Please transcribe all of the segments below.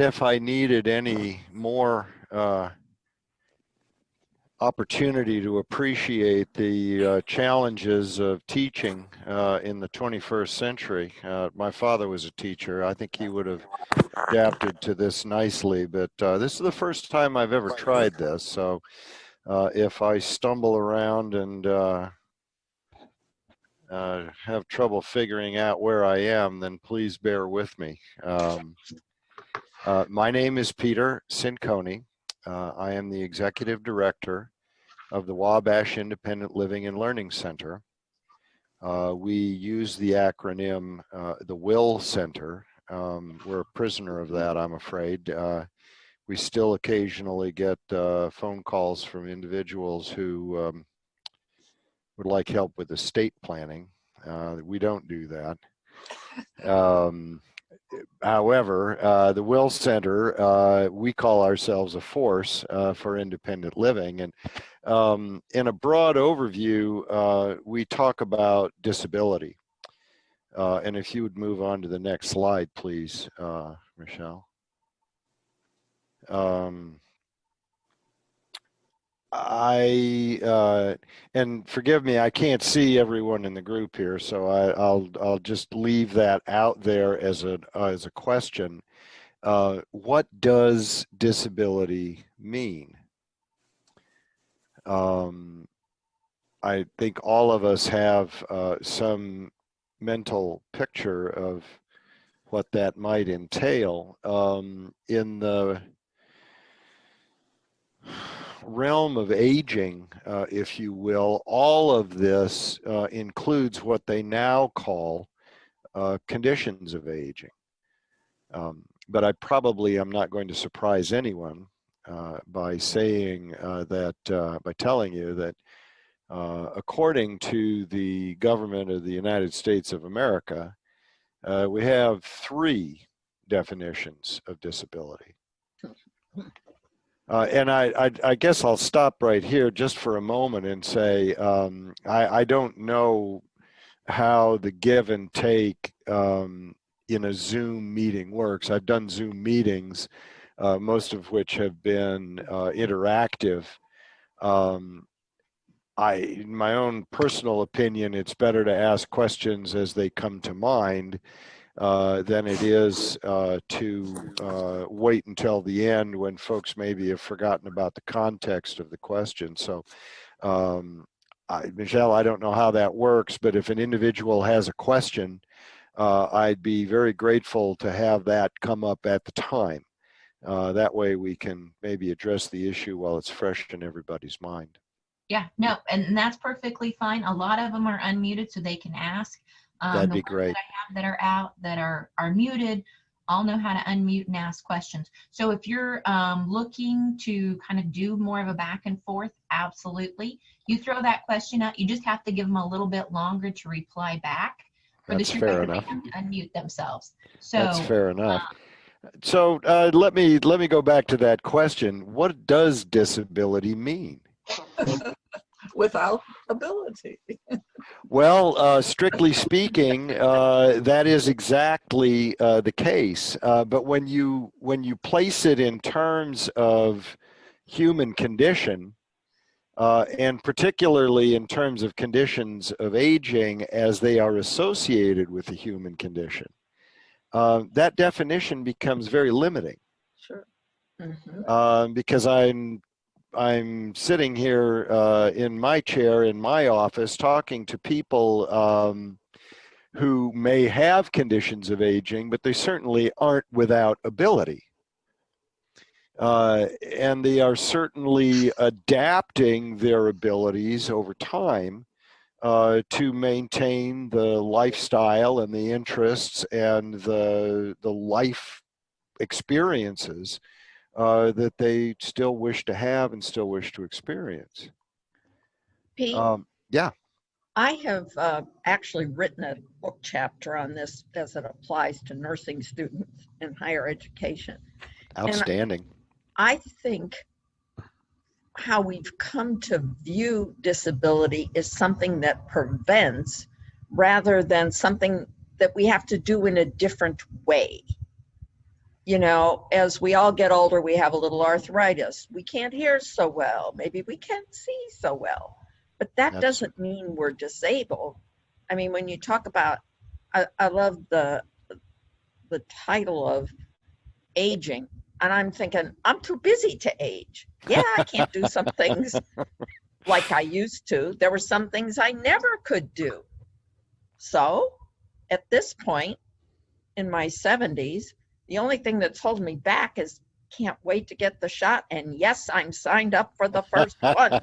if I needed any more opportunity to appreciate the challenges of teaching in the 21st century. My father was a teacher. I think he would have adapted to this nicely, but this is the first time I've ever tried this. So if I stumble around and have trouble figuring out where I am, then please bear with me. My name is Peter Cinconi. I am the Executive Director of the Wabash Independent Living and Learning Center. We use the acronym the WIL Center. We're a prisoner of that, I'm afraid. We still occasionally get phone calls from individuals who would like help with estate planning. We don't do that. However, the WIL Center, we call ourselves a force for independent living. And in a broad overview, we talk about disability. And if you would move on to the next slide, please, Michelle. And forgive me, I can't see everyone in the group here, so I'll just leave that out there as a question. What does disability mean? I think all of us have some mental picture of what that might entail. In the realm of aging, if you will, all of this includes what they now call conditions of aging. But I probably am not going to surprise anyone by saying by telling you that according to the government of the United States of America, we have 3 definitions of disability. And I guess I'll stop right here just for a moment and say, I don't know how the give and take in a Zoom meeting works. I've done Zoom meetings, most of which have been interactive. In my own personal opinion, it's better to ask questions as they come to mind than it is to wait until the end when folks maybe have forgotten about the context of the question. So, Michelle, I don't know how that works, but if an individual has a question, I'd be very grateful to have that come up at the time. That way we can maybe address the issue while it's fresh in everybody's mind. Yeah, no, and that's perfectly fine. A lot of them are unmuted so they can ask. That'd be great. That I have that are out, that are muted, all know how to unmute and ask questions. So if you're looking to kind of do more of a back and forth, absolutely. You throw that question out, you just have to give them a little bit longer to reply back. That's fair enough. Unmute themselves. So that's fair enough. So let me go back to that question. What does disability mean? Without ability. Well, strictly speaking, that is exactly the case. But when you place it in terms of human condition, and particularly in terms of conditions of aging as they are associated with the human condition, that definition becomes very limiting. Sure. Mm-hmm. Because I'm sitting here in my chair in my office talking to people who may have conditions of aging, but they certainly aren't without ability. And they are certainly adapting their abilities over time to maintain the lifestyle and the interests and the life experiences that they still wish to have and still wish to experience. Pete, yeah. I have actually written a book chapter on this as it applies to nursing students in higher education. Outstanding. And I think how we've come to view disability is something that prevents rather than something that we have to do in a different way. you know, as we all get older, we have a little arthritis. We can't hear so well. Maybe we can't see so well. But that That's doesn't mean we're disabled. I mean, when you talk about, I love the title of aging. And I'm thinking, I'm too busy to age. Yeah, I can't do some things like I used to. There were some things I never could do. So at this point in my 70s, the only thing that's holding me back is can't wait to get the shot. And yes, I'm signed up for the first one.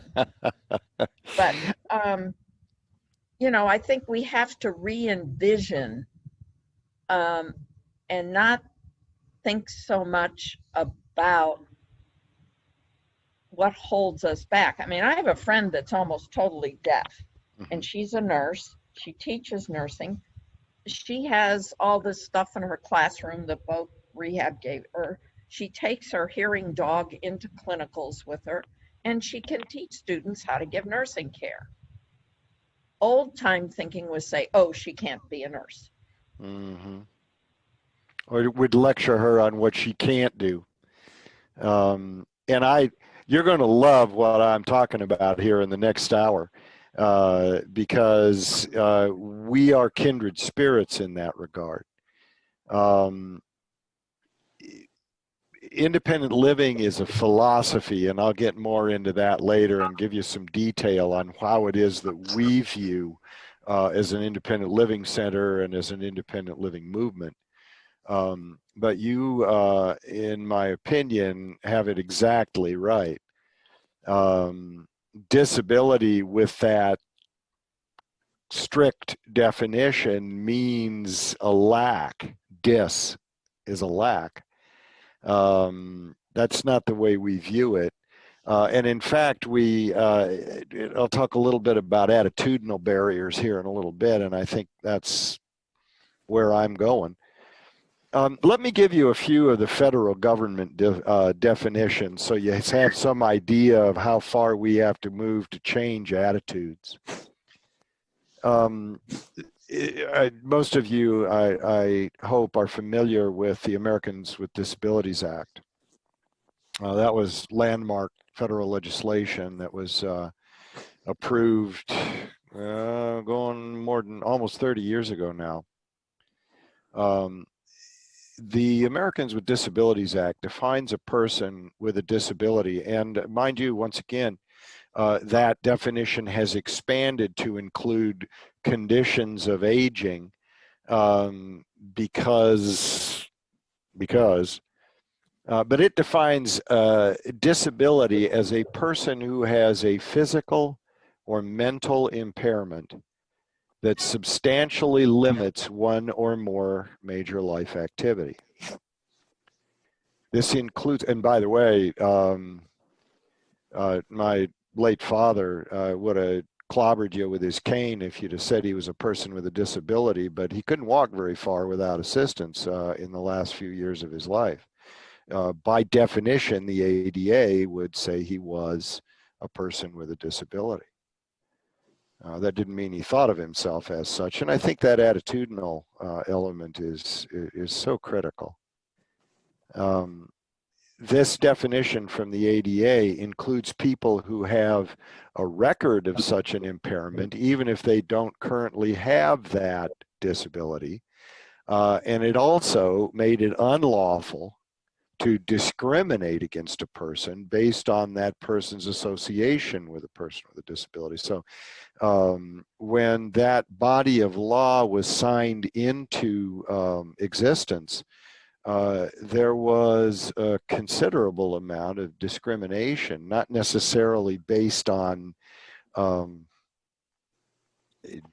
But, you know, I think we have to re-envision and not think so much about what holds us back. I mean, I have a friend that's almost totally deaf, and she's a nurse. She teaches nursing. She has all this stuff in her classroom that both rehab gave her. She takes her hearing dog into clinicals with her, and she can teach students how to give nursing care. Old time thinking was say, oh, she can't be a nurse. Mm-hmm. Or would lecture her on what she can't do. And you're going to love what I'm talking about here in the next hour, because we are kindred spirits in that regard. Independent living is a philosophy, and I'll get more into that later and give you some detail on how it is that we view as an independent living center and as an independent living movement. But you, in my opinion, have it exactly right. Disability with that strict definition means a lack. Dis is a lack. That's not the way we view it. And in fact, I'll talk a little bit about attitudinal barriers here in a little bit, and I think that's where I'm going. Let me give you a few of the federal government definitions so you have some idea of how far we have to move to change attitudes. Most of you, I hope, are familiar with the Americans with Disabilities Act. That was landmark federal legislation that was approved going more than almost 30 years ago now. The Americans with Disabilities Act defines a person with a disability, and mind you, once again, that definition has expanded to include conditions of aging but it defines disability as a person who has a physical or mental impairment that substantially limits one or more major life activity. This includes, and by the way, my late father would have clobbered you with his cane if you'd have said he was a person with a disability, but he couldn't walk very far without assistance in the last few years of his life. By definition, the ADA would say he was a person with a disability. That didn't mean he thought of himself as such, and I think that attitudinal element is so critical. This definition from the ADA includes people who have a record of such an impairment, even if they don't currently have that disability, and it also made it unlawful to discriminate against a person based on that person's association with a person with a disability. So when that body of law was signed into existence, there was a considerable amount of discrimination, not necessarily based on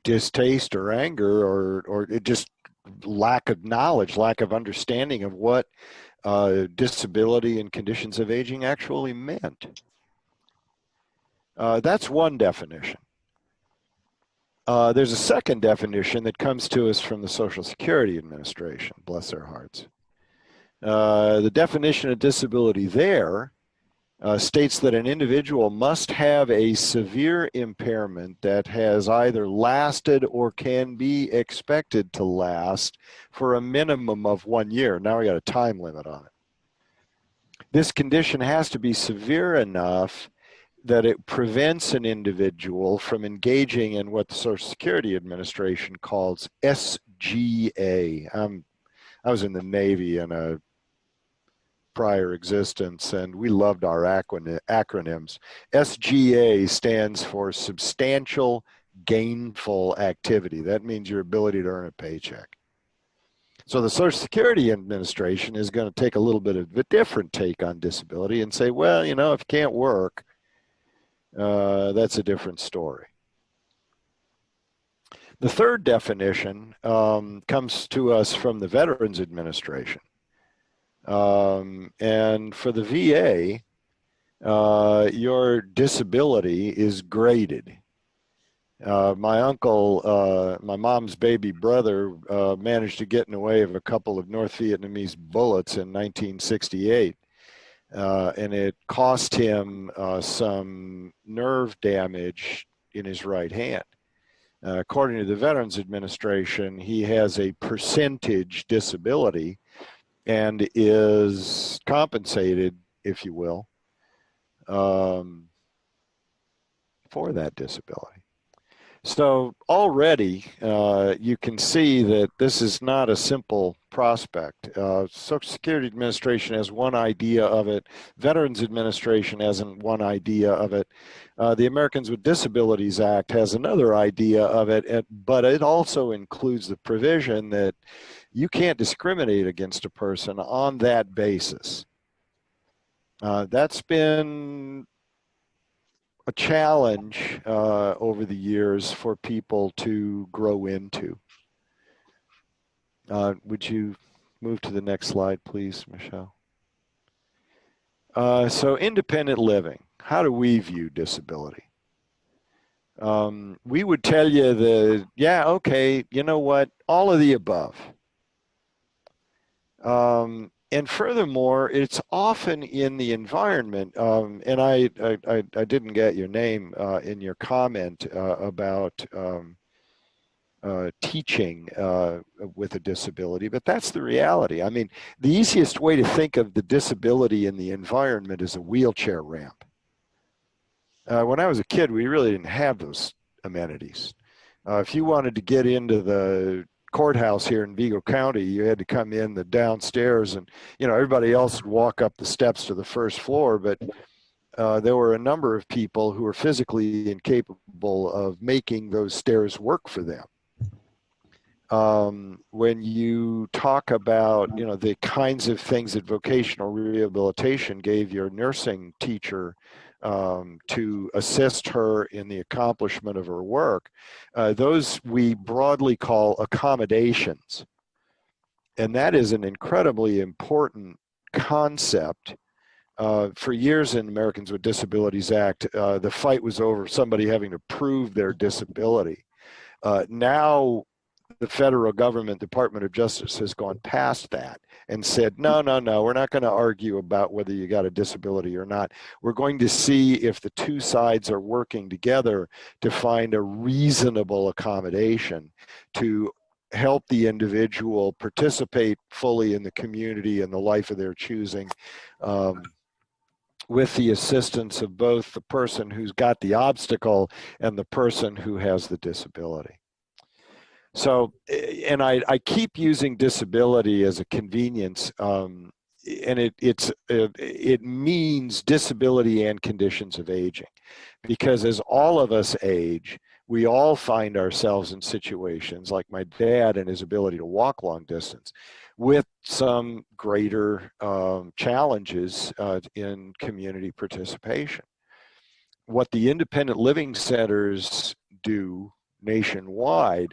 distaste or anger or just lack of knowledge, lack of understanding of what disability and conditions of aging actually meant. That's one definition. There's a second definition that comes to us from the Social Security Administration, bless their hearts. The definition of disability there states that an individual must have a severe impairment that has either lasted or can be expected to last for a minimum of 1 year. Now we got a time limit on it. This condition has to be severe enough that it prevents an individual from engaging in what the Social Security Administration calls SGA. I was in the Navy in a prior existence, and we loved our acronyms. SGA stands for substantial gainful activity. That means your ability to earn a paycheck. So the Social Security Administration is going to take a little bit of a different take on disability and say, well, you know, if you can't work, that's a different story. The third definition comes to us from the Veterans Administration. And for the VA, your disability is graded. My uncle, my mom's baby brother, managed to get in the way of a couple of North Vietnamese bullets in 1968. And it cost him some nerve damage in his right hand. According to the Veterans Administration, he has a percentage disability and is compensated, if you will, for that disability. So already you can see that this is not a simple prospect. Social Security Administration has one idea of it. Veterans Administration has one idea of it. The Americans with Disabilities Act has another idea of it, but it also includes the provision that you can't discriminate against a person on that basis. That's been a challenge over the years for people to grow into. Would you move to the next slide, please, Michelle? So independent living, how do we view disability? We would tell you that, yeah, okay, you know what, all of the above. And furthermore, it's often in the environment, and I didn't get your name in your comment about teaching with a disability, but that's the reality. I mean, the easiest way to think of the disability in the environment is a wheelchair ramp. When I was a kid, we really didn't have those amenities. If you wanted to get into the courthouse here in Vigo County, you had to come in the downstairs, and you know, everybody else would walk up the steps to the first floor, but there were a number of people who were physically incapable of making those stairs work for them. When you talk about, you know, the kinds of things that vocational rehabilitation gave your nursing teacher to assist her in the accomplishment of her work, those we broadly call accommodations. And that is an incredibly important concept. For years in Americans with Disabilities Act, the fight was over somebody having to prove their disability. Now, the federal government, Department of Justice, has gone past that and said, no, we're not going to argue about whether you got a disability or not. We're going to see if the two sides are working together to find a reasonable accommodation to help the individual participate fully in the community and the life of their choosing, with the assistance of both the person who's got the obstacle and the person who has the disability. So, and I keep using disability as a convenience, and it means disability and conditions of aging, because as all of us age, we all find ourselves in situations like my dad and his ability to walk long distance, with some greater challenges in community participation. What the independent living centers do nationwide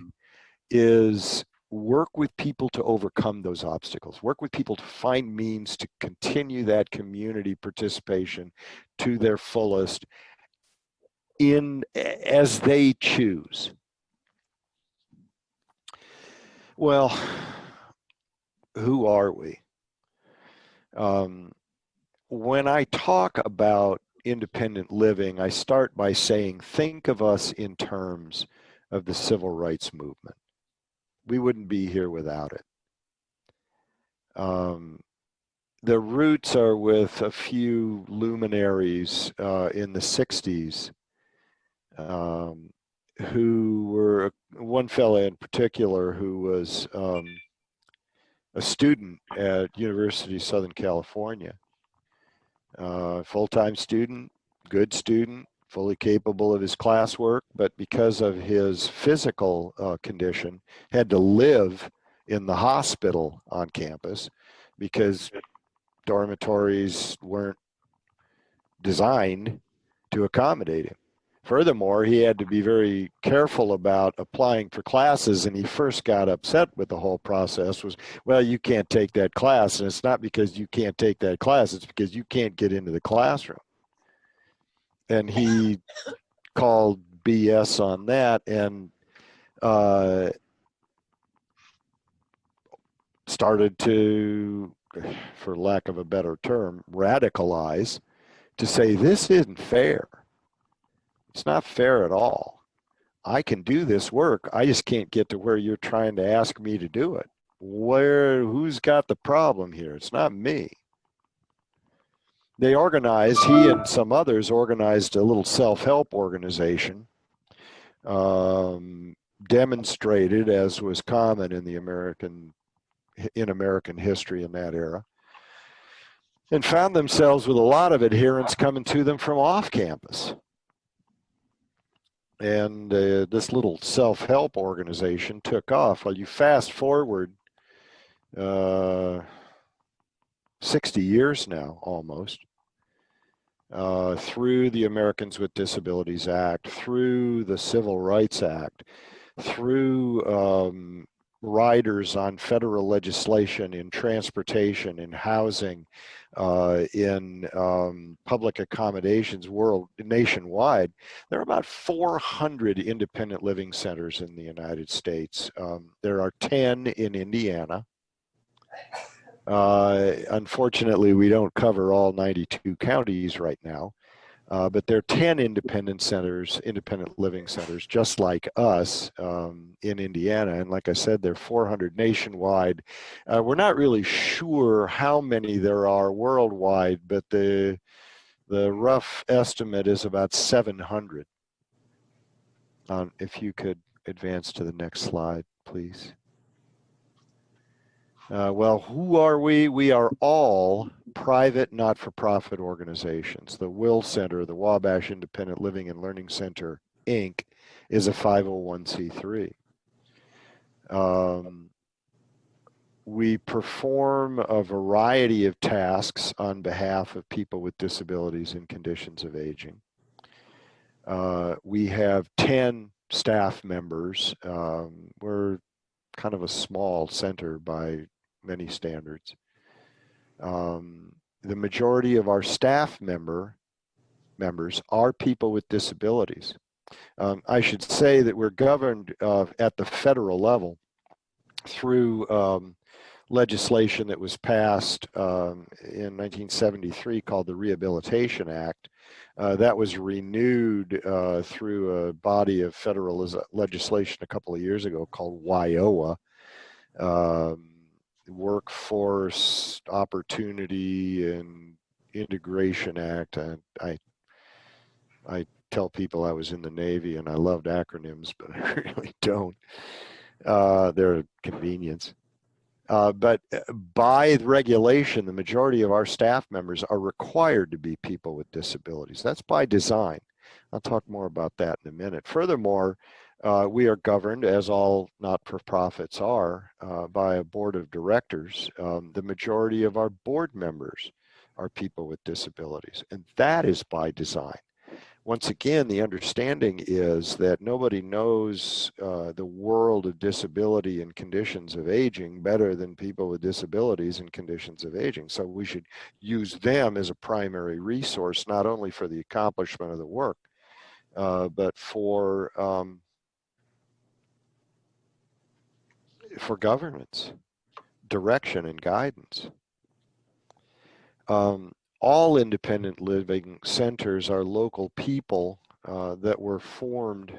is work with people to overcome those obstacles, work with people to find means to continue that community participation to their fullest as they choose. Well, who are we? when I talk about independent living, I start by saying, think of us in terms of the civil rights movement. We wouldn't be here without it. The roots are with a few luminaries in the 60s who were, one fellow in particular who was a student at University of Southern California, full-time student, good student, fully capable of his classwork, but because of his physical condition, had to live in the hospital on campus because dormitories weren't designed to accommodate him. Furthermore, he had to be very careful about applying for classes, and he first got upset with the whole process was, well, you can't take that class, and it's not because you can't take that class, it's because you can't get into the classroom. And he called BS on that and started to, for lack of a better term, radicalize to say, this isn't fair. It's not fair at all. I can do this work. I just can't get to where you're trying to ask me to do it. Who's got the problem here? It's not me. They organized, he and some others organized a little self-help organization, demonstrated, as was common in American history in that era, and found themselves with a lot of adherents coming to them from off campus. And this little self-help organization took off. Well, you fast forward 60 years now, almost, through the Americans with Disabilities Act, through the Civil Rights Act, through riders on federal legislation in transportation, in housing, in public accommodations nationwide. There are about 400 independent living centers in the United States. There are 10 in Indiana. Unfortunately, we don't cover all 92 counties right now. But there are 10 independent living centers, just like us in Indiana. And like I said, there are 400 nationwide. We're not really sure how many there are worldwide, but the rough estimate is about 700. If you could advance to the next slide, please. Well, who are we? We are all private, not-for-profit organizations. The Will Center, the Wabash Independent Living and Learning Center, Inc., is a 501c3. We perform a variety of tasks on behalf of people with disabilities and conditions of aging. We have 10 staff members. We're kind of a small center by many standards. The majority of our staff members are people with disabilities. I should say that we're governed at the federal level through legislation that was passed in 1973 called the Rehabilitation Act. That was renewed through a body of federal legislation a couple of years ago called WIOA. Workforce Opportunity and Integration Act. I tell people I was in the Navy and I loved acronyms, but I really don't. They're a convenience. But by regulation, the majority of our staff members are required to be people with disabilities. That's by design. I'll talk more about that in a minute. Furthermore, we are governed, as all not-for-profits are, by a board of directors. The majority of our board members are people with disabilities, and that is by design. Once again, the understanding is that nobody knows the world of disability and conditions of aging better than people with disabilities and conditions of aging. So we should use them as a primary resource, not only for the accomplishment of the work, but for governance, direction, and guidance. all independent living centers are local people that were formed,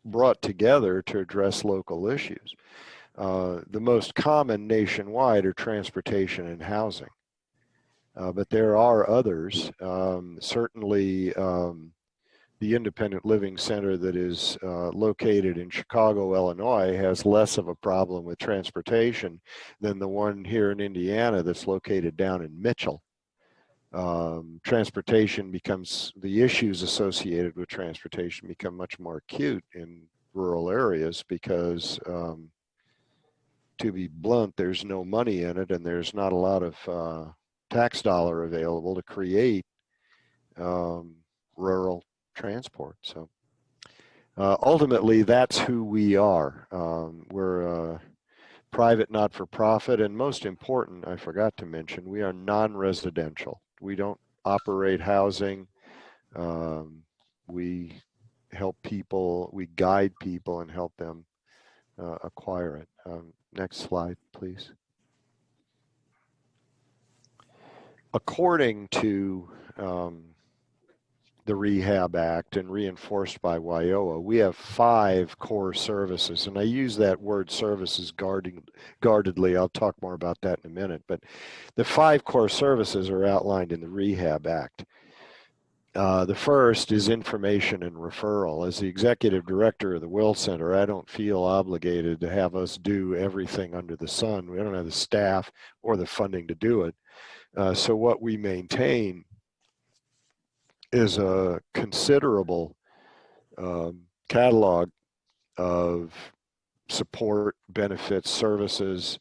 brought together to address local issues. The most common nationwide are transportation and housing. But there are others. Certainly, the Independent Living Center that is located in Chicago, Illinois, has less of a problem with transportation than the one here in Indiana that's located down in Mitchell. Transportation becomes, the issues associated with transportation become much more acute in rural areas because, to be blunt, there's no money in it and there's not a lot of tax dollar available to create rural transport. So ultimately, that's who we are. We're a private not-for-profit, and most important, I forgot to mention, we are non-residential. We don't operate housing. We help people, we guide people and help them acquire it. Next slide, please. According to the Rehab Act and reinforced by WIOA, we have 5 core services, and I use that word services guardedly. I'll talk more about that in a minute, but the 5 core services are outlined in the Rehab Act. The first is information and referral. As the executive director of the Will Center, I don't feel obligated to have us do everything under the sun. We don't have the staff or the funding to do it. So what we maintain is a considerable catalog of support, benefits, services,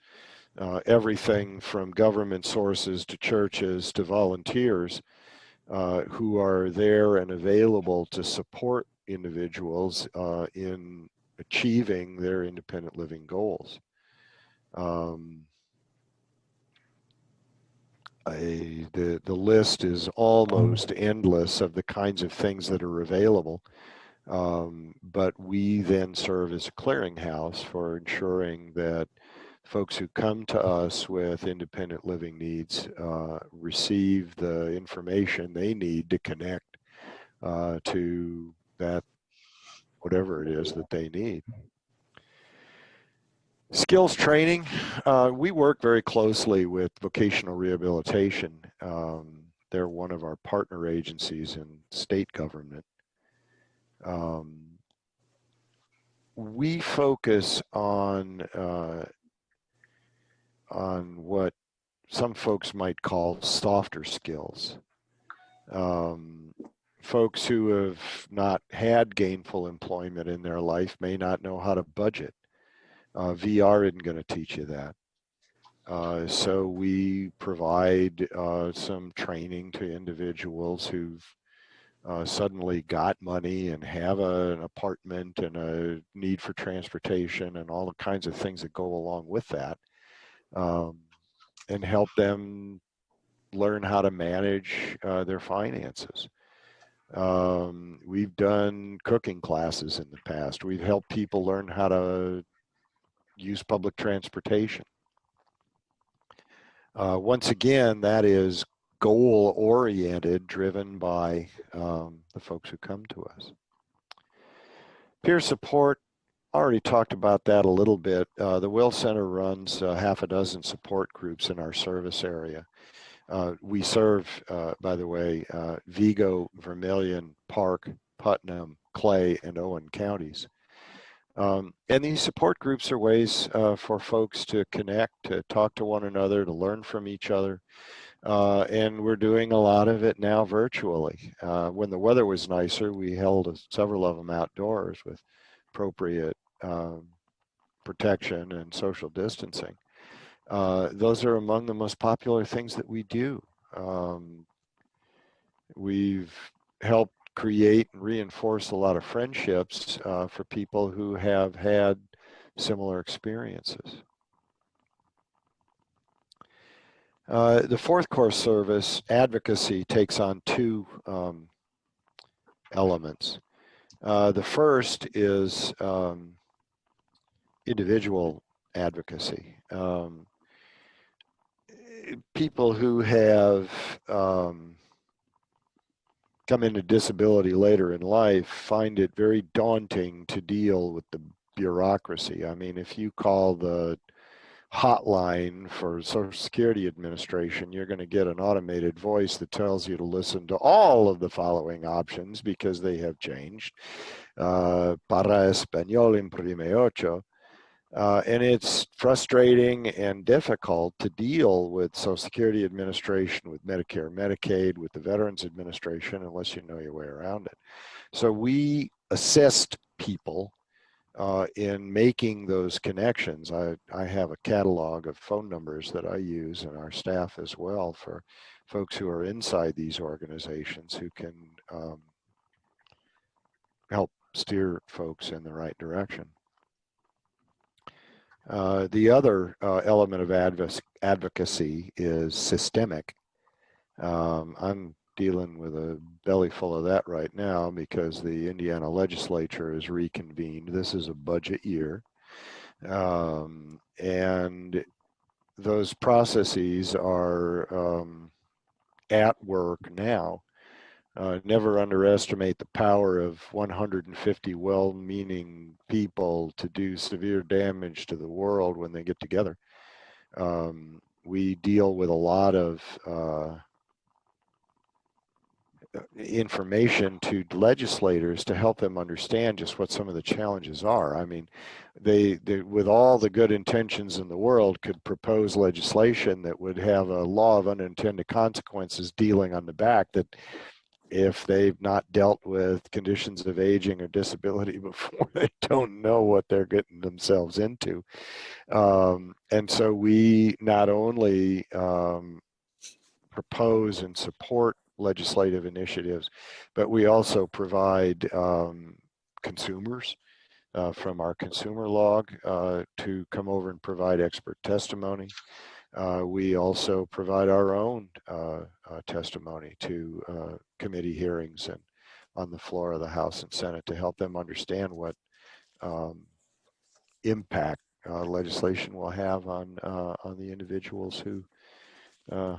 everything from government sources to churches to volunteers who are there and available to support individuals in achieving their independent living goals. The list is almost endless of the kinds of things that are available, but we then serve as a clearinghouse for ensuring that folks who come to us with independent living needs receive the information they need to connect to that, whatever it is that they need. Skills training, we work very closely with vocational rehabilitation. They're one of our partner agencies in state government. We focus on what some folks might call softer skills. Folks who have not had gainful employment in their life may not know how to budget. VR isn't going to teach you that. So we provide some training to individuals who've suddenly got money and have an apartment and a need for transportation and all the kinds of things that go along with that, and help them learn how to manage their finances. We've done cooking classes in the past. We've helped people learn how to use public transportation. Once again, that is goal-oriented, driven by the folks who come to us. Peer support, already talked about that a little bit. The Will Center runs 6 support groups in our service area. We serve, by the way, Vigo, Vermilion, Park, Putnam, Clay, and Owen counties. And these support groups are ways for folks to connect, to talk to one another, to learn from each other. And we're doing a lot of it now virtually. When the weather was nicer, we held several of them outdoors with appropriate protection and social distancing. Those are among the most popular things that we do. We've helped create and reinforce a lot of friendships for people who have had similar experiences. The 4th core service, Advocacy, takes on 2 elements. The first is individual advocacy. people who have come into disability later in life find it very daunting to deal with the bureaucracy. I mean, if you call the hotline for Social Security Administration, you're going to get an automated voice that tells you to listen to all of the following options because they have changed. Para español imprime ocho. And it's frustrating and difficult to deal with Social Security Administration, with Medicare, Medicaid, with the Veterans Administration, unless you know your way around it. So we assist people in making those connections. I have a catalog of phone numbers that I use, and our staff as well, for folks who are inside these organizations who can help steer folks in the right direction. The other element of advocacy is systemic. I'm dealing with a belly full of that right now because the Indiana legislature is reconvened. This is a budget year. And those processes are at work now. Never underestimate the power of 150 well-meaning people to do severe damage to the world when they get together. We deal with a lot of information to legislators to help them understand just what some of the challenges are. I mean, they with all the good intentions in the world could propose legislation that would have a law of unintended consequences dealing on the back that if they've not dealt with conditions of aging or disability before, they don't know what they're getting themselves into. And so we not only propose and support legislative initiatives, but we also provide consumers from our consumer log to come over and provide expert testimony. We also provide our own testimony to committee hearings and on the floor of the House and Senate to help them understand what impact legislation will have on the individuals who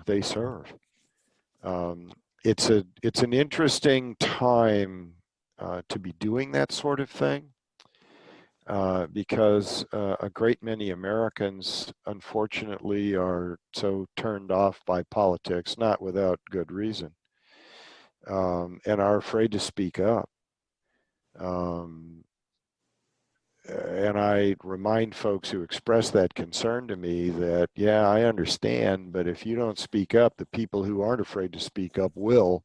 they serve. It's an interesting time to be doing that sort of thing because a great many Americans, unfortunately, are so turned off by politics, not without good reason, and are afraid to speak up. And I remind folks who express that concern to me that, yeah, I understand, but if you don't speak up, the people who aren't afraid to speak up will,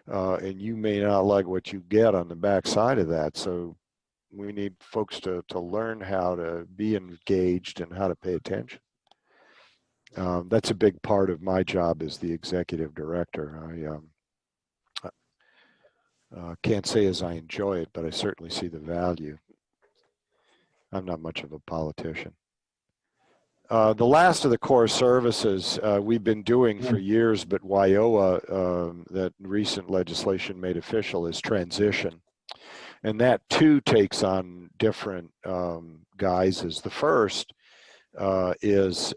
and you may not like what you get on the backside of that. So we need folks to learn how to be engaged and how to pay attention. That's a big part of my job as the executive director. I can't say as I enjoy it, but I certainly see the value. I'm not much of a politician. The last of the core services we've been doing for years, but WIOA, that recent legislation made official, is transition. And that too takes on different guises. The first is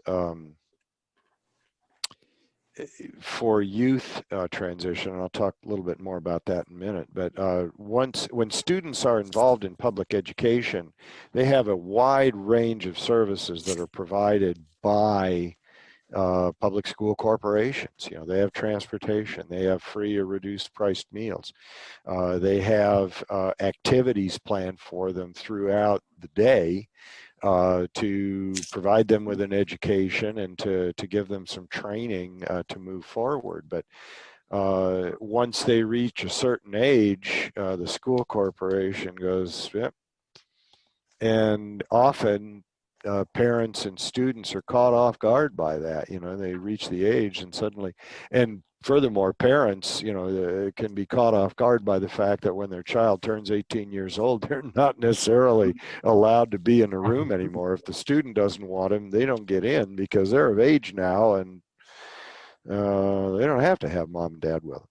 for youth transition, and I'll talk a little bit more about that in a minute, but when students are involved in public education, they have a wide range of services that are provided by public school corporations. You know, they have transportation, they have free or reduced priced meals, they have activities planned for them throughout the day to provide them with an education and to give them some training to move forward. But once they reach a certain age, the school corporation goes, yep. And often parents and students are caught off guard by that. You know, they reach the age and suddenly, and furthermore, parents, you know, can be caught off guard by the fact that when their child turns 18 years old, they're not necessarily allowed to be in a room anymore. If the student doesn't want them, they don't get in because they're of age now and they don't have to have mom and dad with them.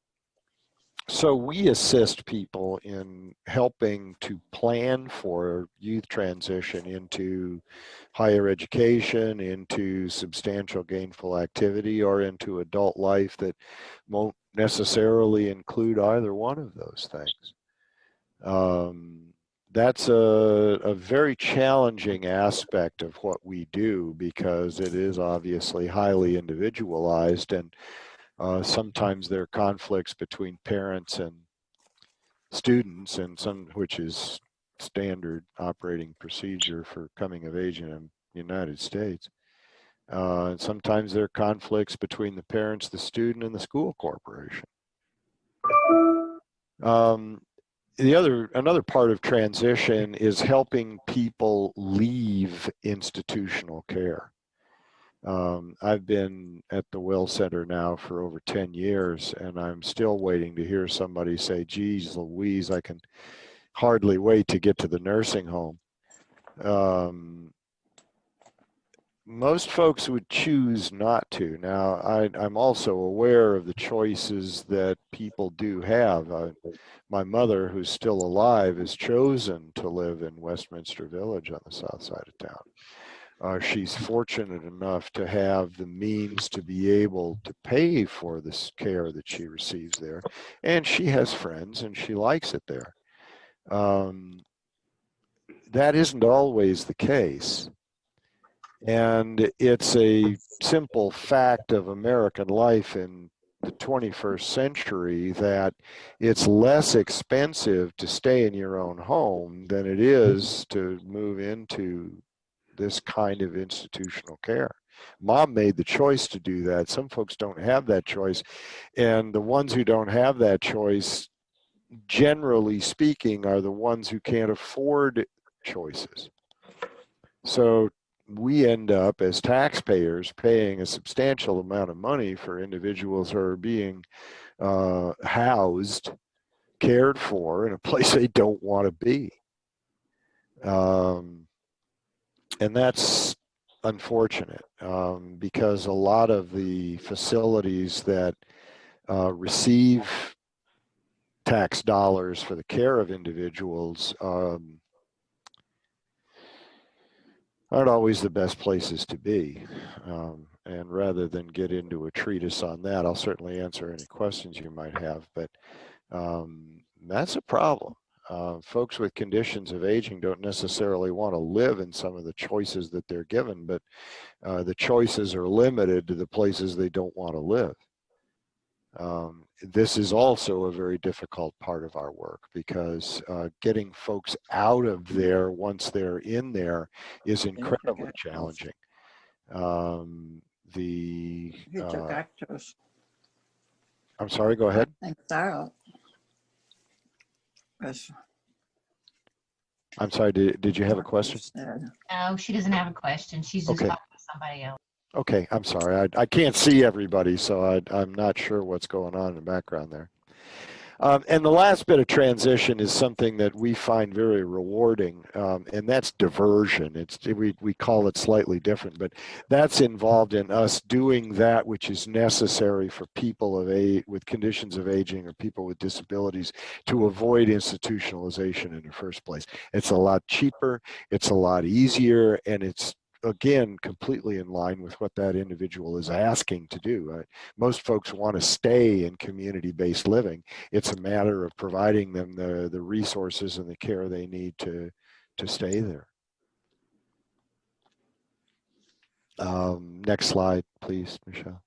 So we assist people in helping to plan for youth transition into higher education, into substantial gainful activity, or into adult life that won't necessarily include either one of those things. That's a very challenging aspect of what we do because it is obviously highly individualized, and sometimes there are conflicts between parents and students, and some, which is standard operating procedure for coming of age in the United States. And sometimes there are conflicts between the parents, the student, and the school corporation. Another part of transition is helping people leave institutional care. I've been at the Will Center now for over 10 years, and I'm still waiting to hear somebody say, geez Louise, I can hardly wait to get to the nursing home. Most folks would choose not to. Now, I'm also aware of the choices that people do have. My mother, who's still alive, has chosen to live in Westminster Village on the south side of town. She's fortunate enough to have the means to be able to pay for this care that she receives there. And she has friends and she likes it there. That isn't always the case. And it's a simple fact of American life in the 21st century that it's less expensive to stay in your own home than it is to move into this kind of institutional care. Mom made the choice to do that. Some folks don't have that choice. And the ones who don't have that choice, generally speaking, are the ones who can't afford choices. So we end up as taxpayers paying a substantial amount of money for individuals who are being housed, cared for in a place they don't want to be. And that's unfortunate because a lot of the facilities that receive tax dollars for the care of individuals aren't always the best places to be. And rather than get into a treatise on that, I'll certainly answer any questions you might have, but that's a problem. Folks with conditions of aging don't necessarily want to live in some of the choices that they're given, but the choices are limited to the places they don't want to live. This is also a very difficult part of our work because getting folks out of there once they're in there is incredibly challenging. I'm sorry, go ahead. I'm sorry, did you have a question? No, she doesn't have a question. She's just talking to somebody else. Okay, I'm sorry. I can't see everybody, so I'm not sure what's going on in the background there. And the last bit of transition is something that we find very rewarding, and that's diversion. We call it slightly different, but that's involved in us doing that which is necessary for people with conditions of aging or people with disabilities to avoid institutionalization in the first place. It's a lot cheaper, it's a lot easier, and it's again completely in line with what that individual is asking to do. Right? Most folks want to stay in community-based living. It's a matter of providing them the resources and the care they need to stay there. Next slide, please, Michelle.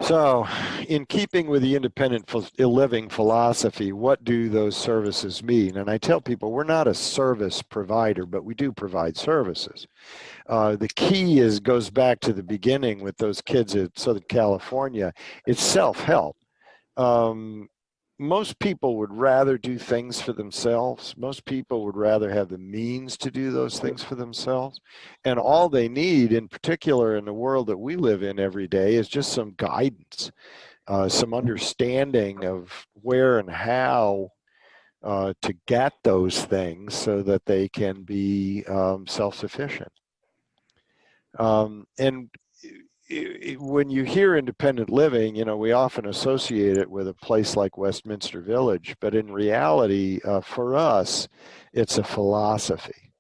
So, in keeping with the independent living philosophy, what do those services mean? And I tell people we're not a service provider, but we do provide services. The key goes back to the beginning with those kids at Southern California. It's self-help. Most people would rather do things for themselves. Most people would rather have the means to do those things for themselves. And all they need, in particular in the world that we live in every day, is just some guidance, some understanding of where and how to get those things so that they can be self-sufficient. And when you hear independent living, you know, we often associate it with a place like Westminster Village, but in reality, for us, it's a philosophy.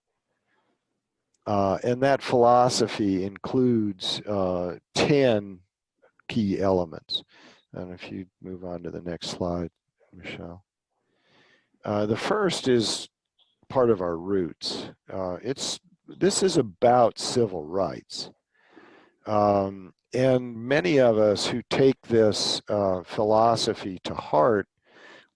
And that philosophy includes 10 key elements. And if you move on to the next slide, Michelle. The first is part of our roots. This is about civil rights. And many of us who take this philosophy to heart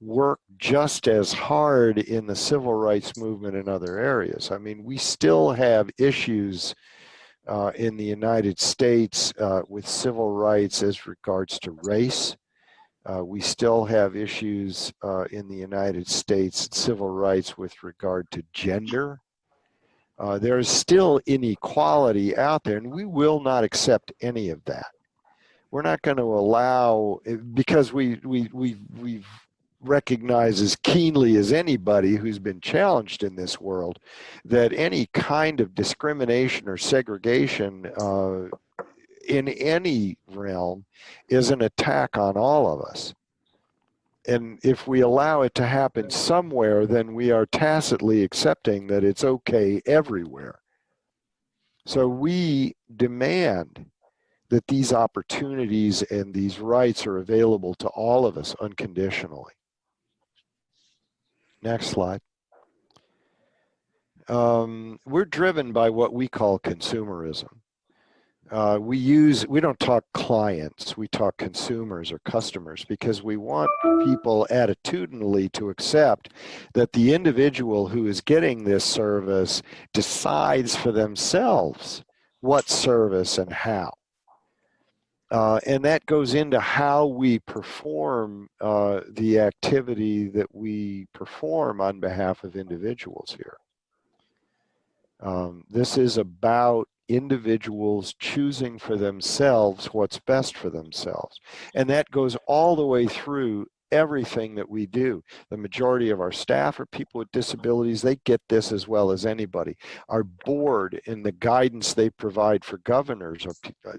work just as hard in the civil rights movement in other areas. I mean, we still have issues in the United States with civil rights as regards to race. We still have issues in the United States, civil rights with regard to gender. There is still inequality out there, and we will not accept any of that. We're not going to allow, because we've recognized as keenly as anybody who's been challenged in this world, that any kind of discrimination or segregation in any realm is an attack on all of us. And if we allow it to happen somewhere, then we are tacitly accepting that it's okay everywhere. So we demand that these opportunities and these rights are available to all of us unconditionally. Next slide. We're driven by what we call consumerism. We don't talk clients, we talk consumers or customers, because we want people attitudinally to accept that the individual who is getting this service decides for themselves what service and how. And that goes into how we perform the activity that we perform on behalf of individuals here. This is about individuals choosing for themselves what's best for themselves. And that goes all the way through everything that we do. The majority of our staff are people with disabilities. They get this as well as anybody. Our board and the guidance they provide for governors or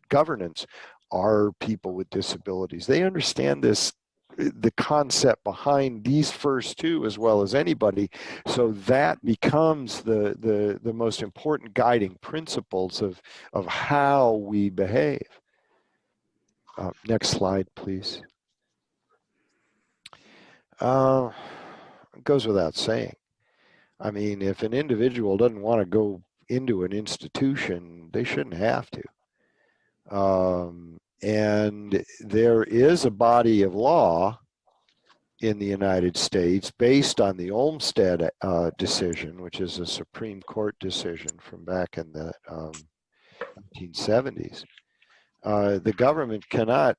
governance are people with disabilities. They understand this, the concept behind these first two as well as anybody, so that becomes the most important guiding principles of how we behave. Next slide, please. It goes without saying. I mean, if an individual doesn't want to go into an institution, they shouldn't have to. And there is a body of law in the United States based on the Olmstead decision, which is a Supreme Court decision from back in the 1970s. The government cannot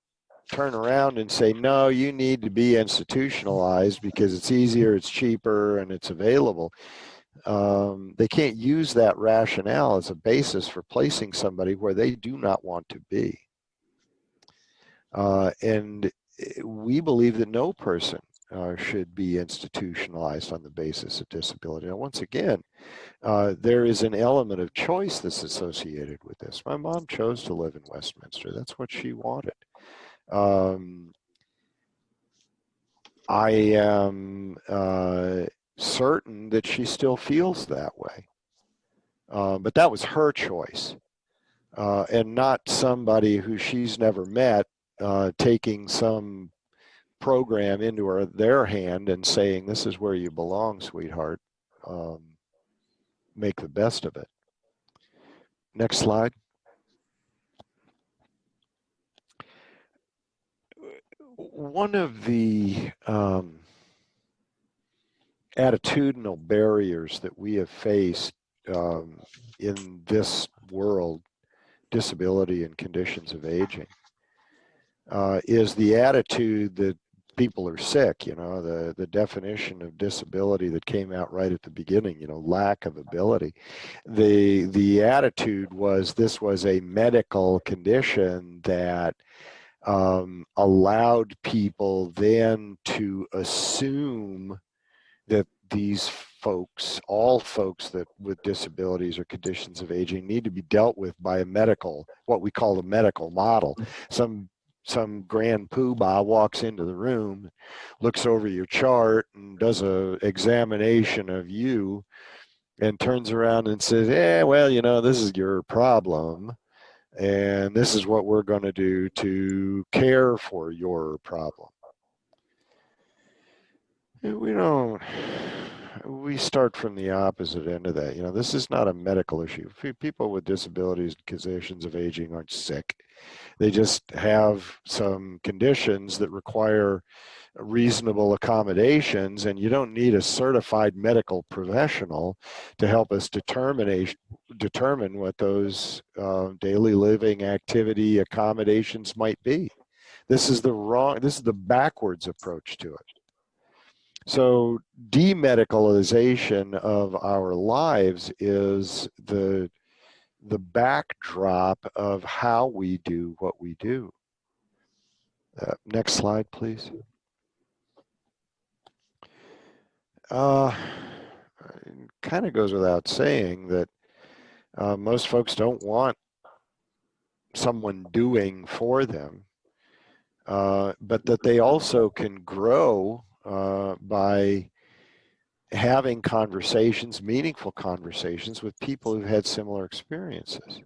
turn around and say, no, you need to be institutionalized because it's easier, it's cheaper, and it's available. They can't use that rationale as a basis for placing somebody where they do not want to be. And we believe that no person should be institutionalized on the basis of disability. Now, once again, there is an element of choice that's associated with this. My mom chose to live in Westminster. That's what she wanted. I am certain that she still feels that way. But that was her choice, and not somebody who she's never met taking some program into their hand and saying, this is where you belong, sweetheart. Make the best of it. Next slide. One of the attitudinal barriers that we have faced in this world, disability and conditions of aging, is the attitude that people are sick. You know, the definition of disability that came out right at the beginning, you know, lack of ability. The attitude was this was a medical condition that allowed people then to assume that these folks, all folks that with disabilities or conditions of aging, need to be dealt with by a medical, what we call a medical model. Some grand poobah walks into the room, looks over your chart and does a examination of you and turns around and says, well, you know, this is your problem and this is what we're going to do to care for your problem. We start from the opposite end of that. You know, this is not a medical issue. People with disabilities and conditions of aging aren't sick. They just have some conditions that require reasonable accommodations, and you don't need a certified medical professional to help us determine what those daily living activity accommodations might be. This is the backwards approach to it. So de-medicalization of our lives is the backdrop of how we do what we do. Next slide, please. It kind of goes without saying that most folks don't want someone doing for them, but that they also can grow by having conversations, meaningful conversations with people who've had similar experiences.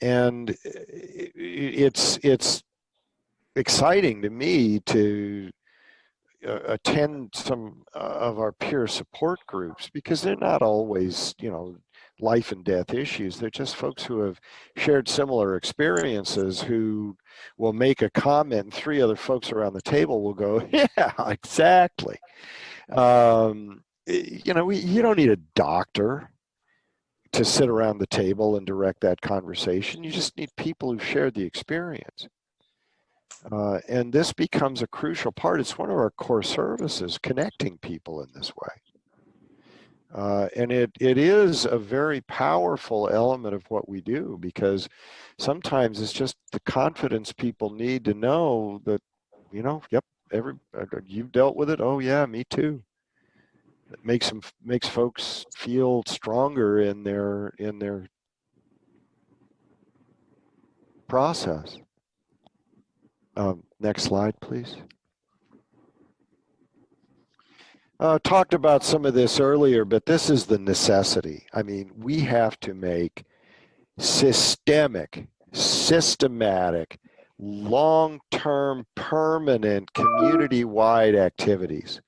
And it's exciting to me to attend some of our peer support groups, because they're not always, you know, life and death issues. They're just folks who have shared similar experiences who will make a comment and three other folks around the table will go, yeah, exactly. You know, you don't need a doctor to sit around the table and direct that conversation. You just need people who've shared the experience. And this becomes a crucial part. It's one of our core services, connecting people in this way. And it is a very powerful element of what we do, because sometimes it's just the confidence people need to know that, you know, yep, you've dealt with it. Oh yeah, me too. It makes folks feel stronger in their process. Next slide, please. Talked about some of this earlier, but this is the necessity. I mean, we have to make systematic, long-term, permanent, community-wide activities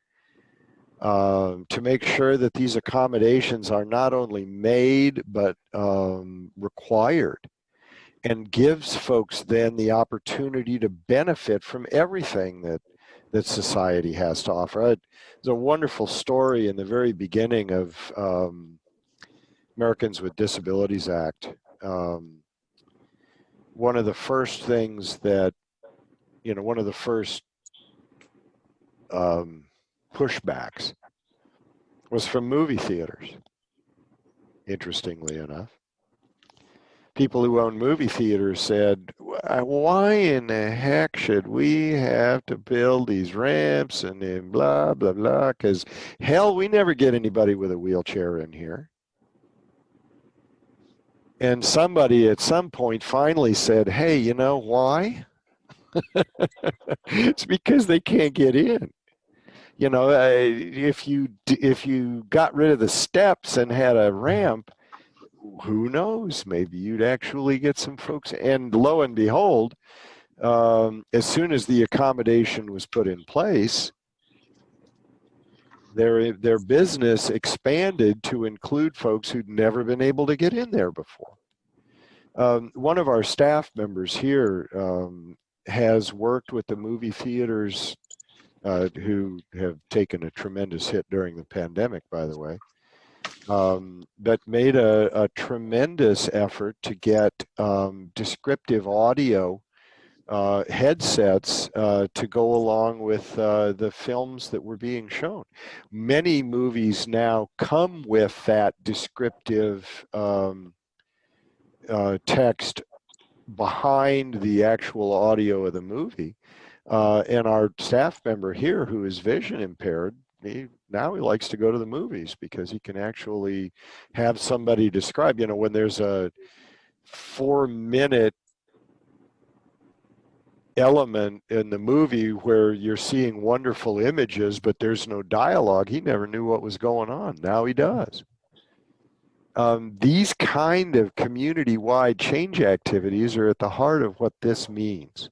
to make sure that these accommodations are not only made, but required, and gives folks then the opportunity to benefit from everything that society has to offer. There's a wonderful story in the very beginning of Americans with Disabilities Act. One of the first things that, you know, one of the first pushbacks was from movie theaters, interestingly enough. People who own movie theaters said, why in the heck should we have to build these ramps and then blah, blah, blah, because hell, we never get anybody with a wheelchair in here. And somebody at some point finally said, hey, you know why? It's because they can't get in. You know, if you got rid of the steps and had a ramp, who knows, maybe you'd actually get some folks. And lo and behold, as soon as the accommodation was put in place, their business expanded to include folks who'd never been able to get in there before. One of our staff members here has worked with the movie theaters who have taken a tremendous hit during the pandemic, by the way, but made a tremendous effort to get descriptive audio headsets to go along with the films that were being shown. Many movies now come with that descriptive text behind the actual audio of the movie. And our staff member here, who is vision impaired, now he likes to go to the movies because he can actually have somebody describe, you know, when there's a 4-minute element in the movie where you're seeing wonderful images, but there's no dialogue. He never knew what was going on. Now he does. These kind of community-wide change activities are at the heart of what this means.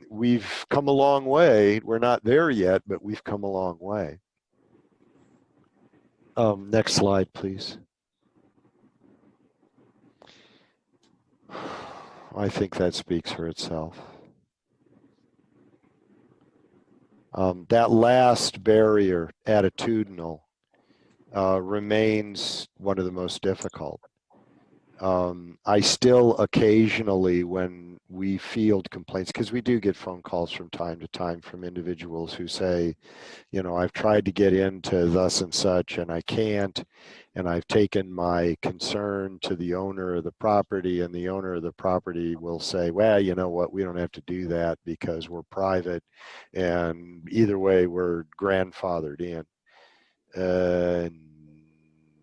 We've come a long way. We're not there yet, but we've come a long way. Next slide, please. I think that speaks for itself. That last barrier, attitudinal, remains one of the most difficult. I still occasionally, when we field complaints, because we do get phone calls from time to time from individuals who say, you know, I've tried to get into thus and such and I can't, and I've taken my concern to the owner of the property, and the owner of the property will say, well, you know what, we don't have to do that because we're private, and either way we're grandfathered in.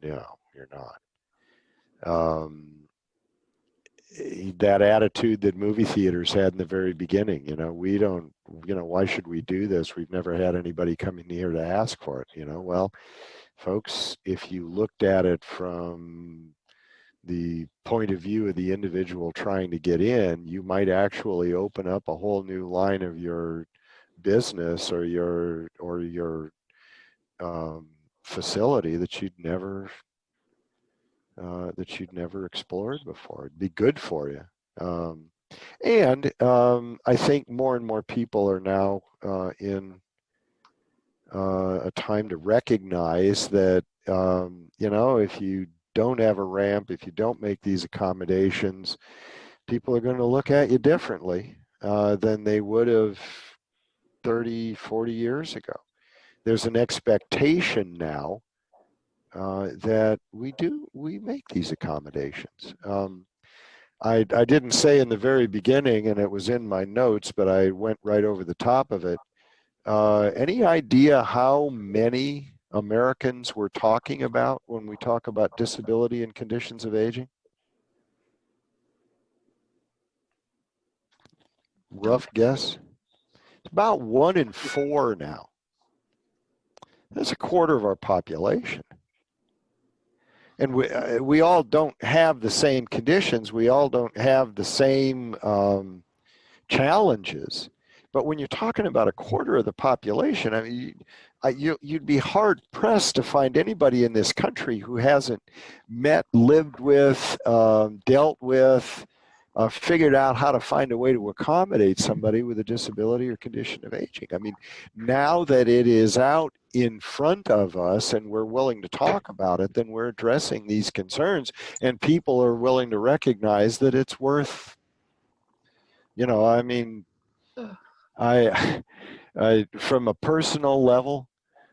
No, you're not. That attitude that movie theaters had in the very beginning, you know, we don't, you know, why should we do this? We've never had anybody come in here to ask for it, you know. Well, folks, if you looked at it from the point of view of the individual trying to get in, you might actually open up a whole new line of your business or your facility that you'd never explored before. It'd be good for you. I think more and more people are now in a time to recognize that, you know, if you don't have a ramp, if you don't make these accommodations, people are going to look at you differently than they would have 30, 40 years ago. There's an expectation now that we make these accommodations. I didn't say in the very beginning, and it was in my notes, but I went right over the top of it. Any idea how many Americans we're talking about when we talk about disability and conditions of aging? Rough guess? It's about 1 in 4 now. That's a quarter of our population. And we all don't have the same conditions. We all don't have the same challenges. But when you're talking about a quarter of the population, I mean, you'd be hard pressed to find anybody in this country who hasn't met, lived with, dealt with, figured out how to find a way to accommodate somebody with a disability or condition of aging. I mean, now that it is out in front of us and we're willing to talk about it, then we're addressing these concerns, and people are willing to recognize that it's worth, you know, I mean, I from a personal level,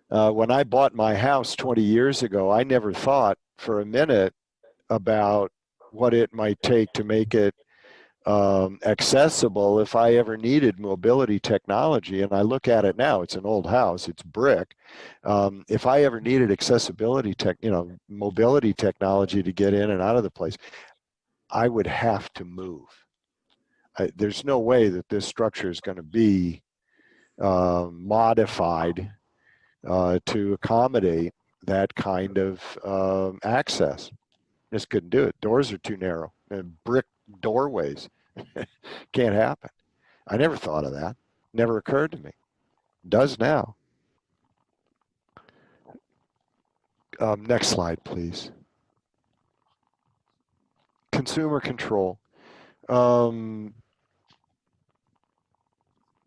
when I bought my house 20 years ago, I never thought for a minute about what it might take to make it accessible if I ever needed mobility technology. And I look at it now, it's an old house, it's brick. If I ever needed accessibility mobility technology to get in and out of the place, I would have to move. There's no way that this structure is going to be modified to accommodate that kind of access. Just couldn't do it. Doors are too narrow, and brick doorways. Can't happen. I never thought of that. Never occurred to me. Does now. Next slide, please. Consumer control.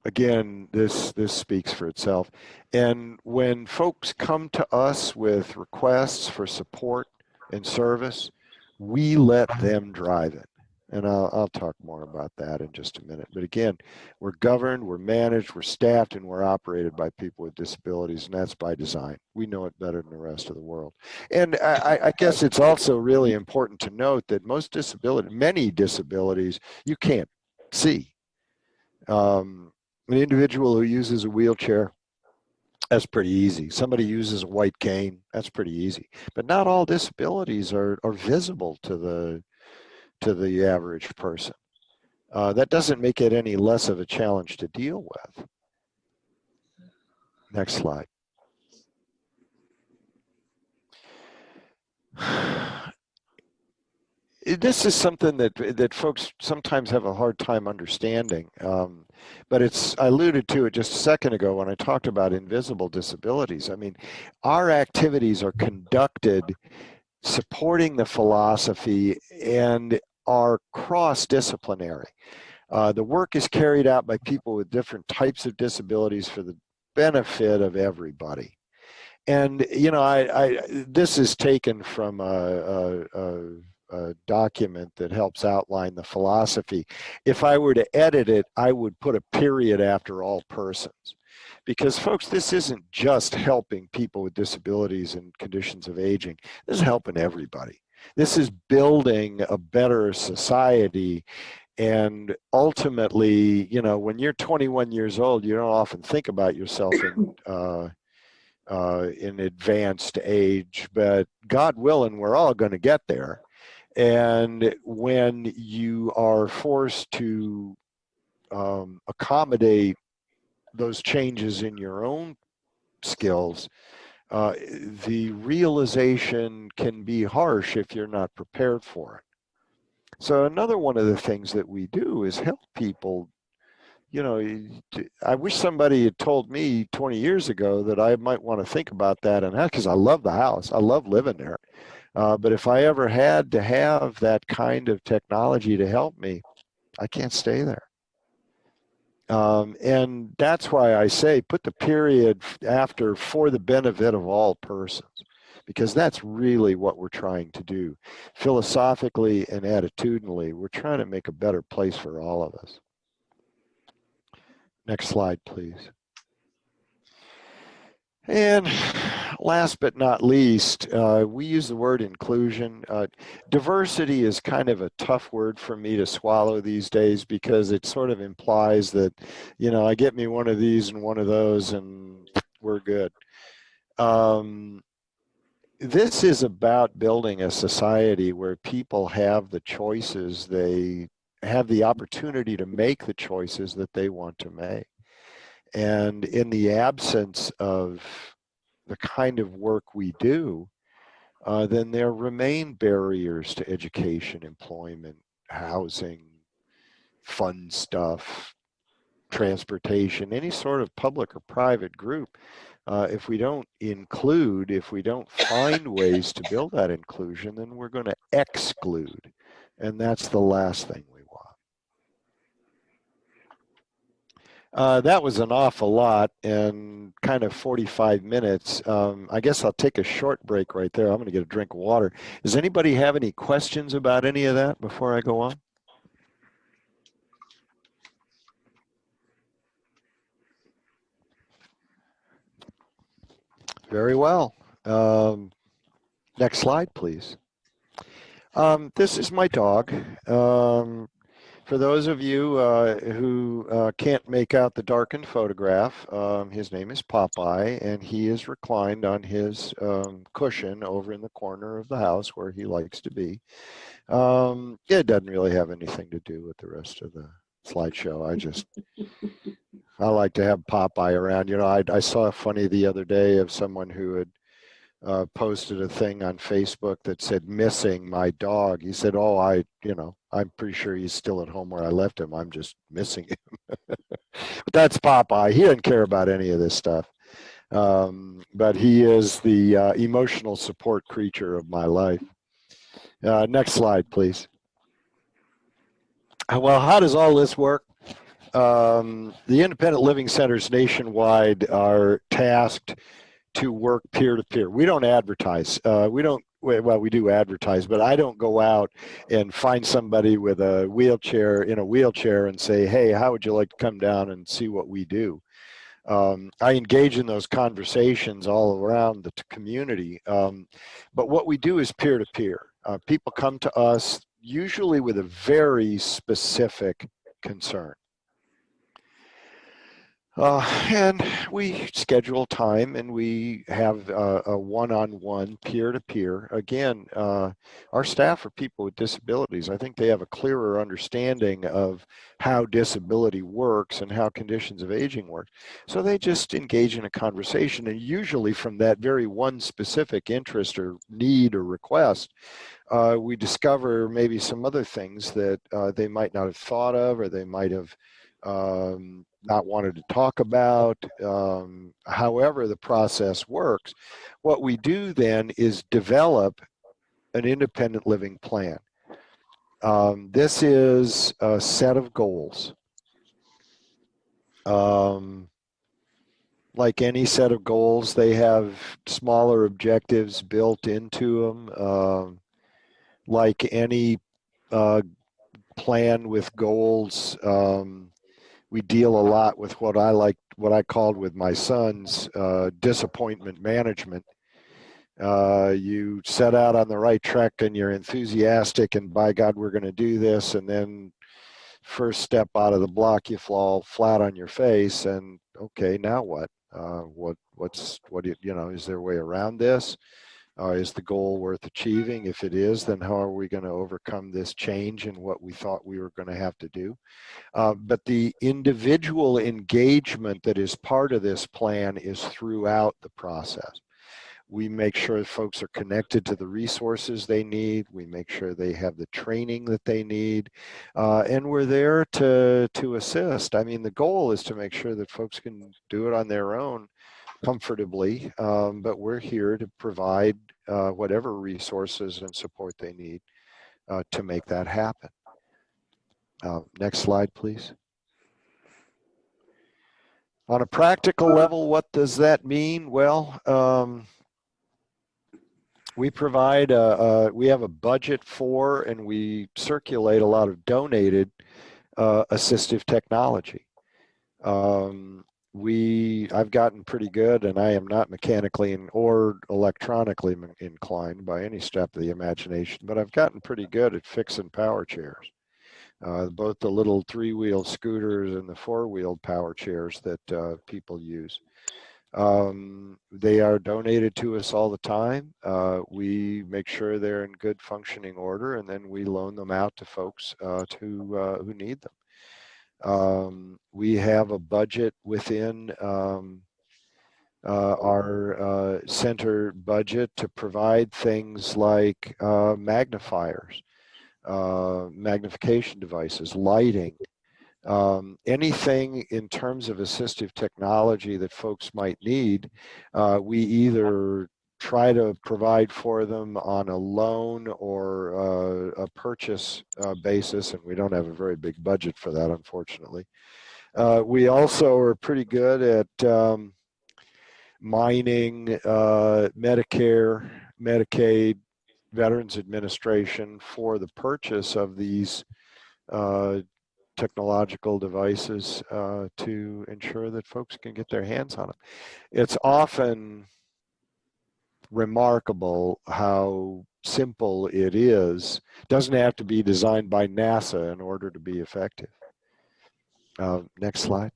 Again, this speaks for itself. And when folks come to us with requests for support and service, we let them drive it. And I'll talk more about that in just a minute. But again, we're governed, we're managed, we're staffed, and we're operated by people with disabilities, and that's by design. We know it better than the rest of the world. And I guess it's also really important to note that many disabilities, you can't see. An individual who uses a wheelchair That's pretty easy. Somebody uses a white cane, that's pretty easy. But not all disabilities are visible to the average person. That doesn't make it any less of a challenge to deal with. Next slide. This is something that folks sometimes have a hard time understanding, but I alluded to it just a second ago when I talked about invisible disabilities. I mean, our activities are conducted supporting the philosophy and are cross-disciplinary. The work is carried out by people with different types of disabilities for the benefit of everybody. And you know, this is taken from a document that helps outline the philosophy. If I were to edit it, I would put a period after all persons. Because folks, this isn't just helping people with disabilities and conditions of aging. This is helping everybody. This is building a better society. And ultimately, you know, when you're 21 years old, you don't often think about yourself in advanced age, but God willing, we're all going to get there. And when you are forced to accommodate those changes in your own skills, the realization can be harsh if you're not prepared for it. So another one of the things that we do is help people. You know, I wish somebody had told me 20 years ago that I might want to think about that, and that, because I love the house, I love living there. But if I ever had to have that kind of technology to help me, I can't stay there. And that's why I say put the period after "for the benefit of all persons," because that's really what we're trying to do. Philosophically and attitudinally, we're trying to make a better place for all of us. Next slide, please. And last but not least, we use the word inclusion. Diversity is kind of a tough word for me to swallow these days because it sort of implies that, you know, I get me one of these and one of those and we're good. This is about building a society where people have the choices, they have the opportunity to make the choices that they want to make. And in the absence of the kind of work we do, then there remain barriers to education, employment, housing, fun stuff, transportation, any sort of public or private group. If we don't include, if we don't find ways to build that inclusion, then we're going to exclude. And that's the last thing we want. That was an awful lot and kind of 45 minutes. I guess I'll take a short break right there. I'm going to get a drink of water. Does anybody have any questions about any of that before I go on? Very well. Next slide, please. This is my dog. For those of you who can't make out the darkened photograph, his name is Popeye, and he is reclined on his cushion over in the corner of the house where he likes to be. It doesn't really have anything to do with the rest of the slideshow. I like to have Popeye around. You know, I saw funny the other day of someone who had posted a thing on Facebook that said missing my dog. He said, "Oh, I'm pretty sure he's still at home where I left him. I'm just missing him." But that's Popeye. He doesn't care about any of this stuff. But he is the emotional support creature of my life. Next slide, please. Well, how does all this work? The independent living centers nationwide are tasked to work peer-to-peer. We don't advertise. We do advertise, but I don't go out and find somebody with a wheelchair and say, "Hey, how would you like to come down and see what we do?" I engage in those conversations all around the community. But what we do is peer-to-peer. People come to us usually with a very specific concern. And we schedule time and we have a one-on-one, peer-to-peer. Again, our staff are people with disabilities. I think they have a clearer understanding of how disability works and how conditions of aging work. So they just engage in a conversation, and usually from that very one specific interest or need or request, we discover maybe some other things that they might not have thought of, or they might have not wanted to talk about. However the process works, what we do then is develop an independent living plan. This is a set of goals. Like any set of goals, they have smaller objectives built into them. Like any plan with goals, we deal a lot with what I called with my sons, disappointment management. You set out on the right track and you're enthusiastic, and by God, we're going to do this. And then first step out of the block, you fall flat on your face. And okay, now what? Is there a way around this? Is the goal worth achieving? If it is, then how are we going to overcome this change in what we thought we were going to have to do? But the individual engagement that is part of this plan is throughout the process. We make sure folks are connected to the resources they need. We make sure they have the training that they need. And we're there to assist. I mean, the goal is to make sure that folks can do it on their own comfortably, but we're here to provide whatever resources and support they need to make that happen. Next slide, please. On a practical level, what does that mean? Well, we provide, we have a budget for, and we circulate a lot of donated assistive technology. I've gotten pretty good, and I am not mechanically or electronically inclined by any step of the imagination, but I've gotten pretty good at fixing power chairs. Both the little 3-wheel scooters and the 4-wheel power chairs that people use. They are donated to us all the time. We make sure they're in good functioning order, and then we loan them out to folks who need them. We have a budget within our center budget to provide things like magnifiers, magnification devices, lighting, anything in terms of assistive technology that folks might need. We either try to provide for them on a loan or a purchase basis, and we don't have a very big budget for that, unfortunately. We also are pretty good at mining Medicare, Medicaid, Veterans Administration for the purchase of these technological devices to ensure that folks can get their hands on them. It's often remarkable how simple it is. It doesn't have to be designed by NASA in order to be effective. Next slide.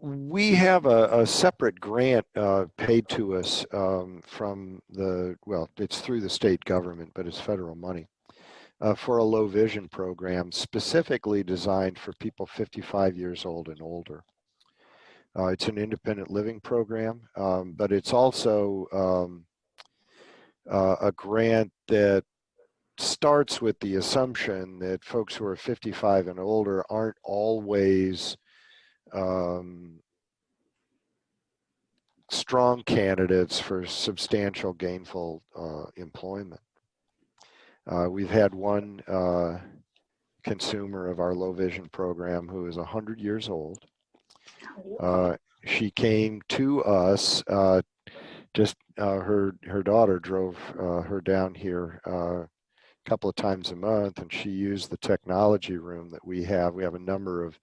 We have a separate grant paid to us from it's through the state government, but it's federal money, for a low vision program specifically designed for people 55 years old and older. It's an independent living program, but it's also a grant that starts with the assumption that folks who are 55 and older aren't always strong candidates for substantial gainful employment. We've had one consumer of our low vision program who is 100 years old. She came to us, her daughter drove her down here a couple of times a month, and she used the technology room that we have. We have a number of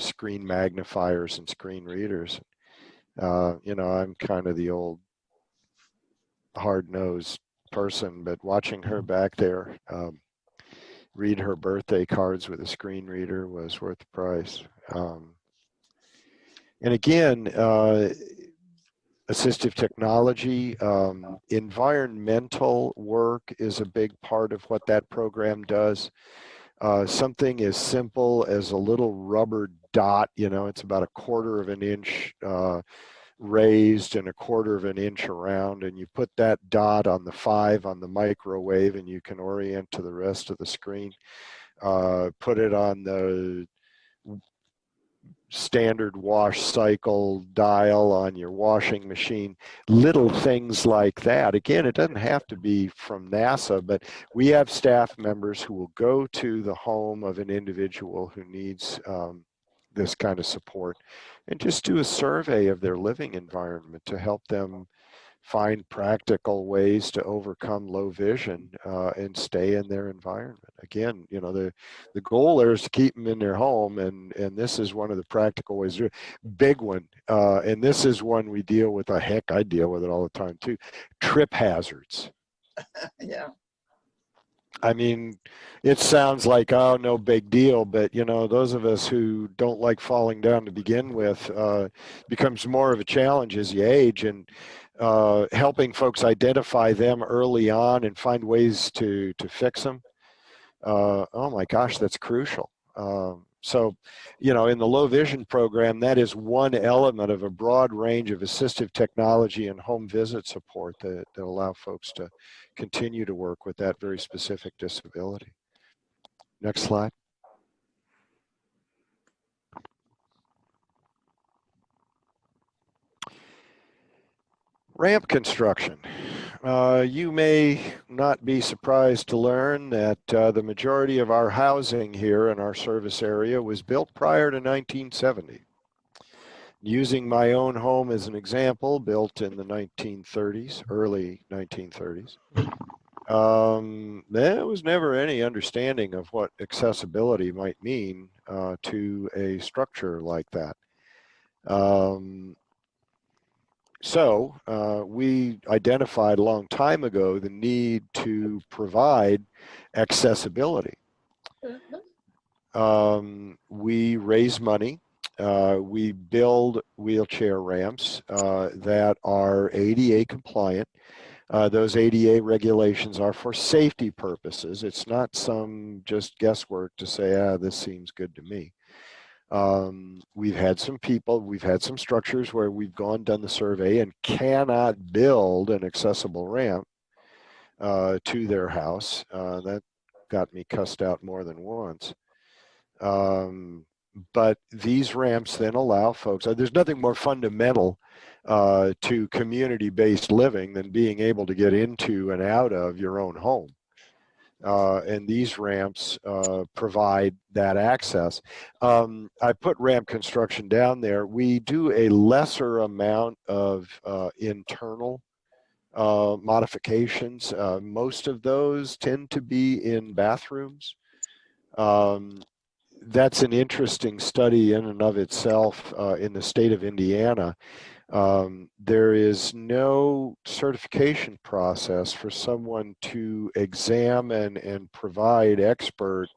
screen magnifiers and screen readers. I'm kind of the old hard-nosed person, but watching her back there, read her birthday cards with a screen reader was worth the price. And again, assistive technology, environmental work is a big part of what that program does. Something as simple as a little rubber dot, you know, it's about 1/4 of an inch raised and 1/4 of an inch around, and you put that dot on the 5 on the microwave and you can orient to the rest of the screen. Put it on the standard wash cycle dial on your washing machine, little things like that. Again, it doesn't have to be from NASA, but we have staff members who will go to the home of an individual who needs this kind of support and just do a survey of their living environment to help them find practical ways to overcome low vision and stay in their environment. Again, you know, the goal there is to keep them in their home, and this is one of the practical ways. Big one, and this is one we deal with. Heck, I deal with it all the time too. Trip hazards. Yeah. I mean, it sounds like, oh, no big deal, but you know, those of us who don't like falling down to begin with, becomes more of a challenge as you age, and helping folks identify them early on and find ways to fix them. Oh my gosh, that's crucial. So, you know, in the low vision program, that is one element of a broad range of assistive technology and home visit support that allow folks to continue to work with that very specific disability. Next slide. Ramp construction. You may not be surprised to learn that the majority of our housing here in our service area was built prior to 1970. Using my own home as an example, built in the 1930s, early 1930s, there was never any understanding of what accessibility might mean to a structure like that. So we identified a long time ago the need to provide accessibility. We raise money. We build wheelchair ramps that are ADA compliant. Those ADA regulations are for safety purposes. It's not some just guesswork to say, ah, this seems good to me. We've had some structures where we've done the survey and cannot build an accessible ramp to their house. That got me cussed out more than once. But these ramps then allow folks, there's nothing more fundamental to community-based living than being able to get into and out of your own home. And these ramps provide that access. I put ramp construction down there. We do a lesser amount of internal modifications. Most of those tend to be in bathrooms. That's an interesting study in and of itself in the state of Indiana. There is no certification process for someone to examine and provide expert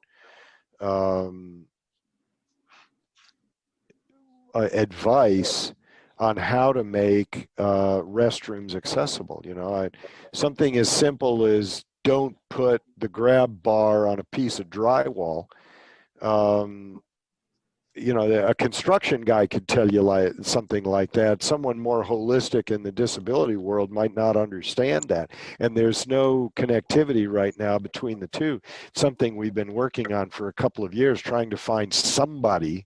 advice on how to make restrooms accessible. You know, something as simple as don't put the grab bar on a piece of drywall. You know, a construction guy could tell you something like that. Someone more holistic in the disability world might not understand that. And there's no connectivity right now between the two. Something we've been working on for a couple of years, trying to find somebody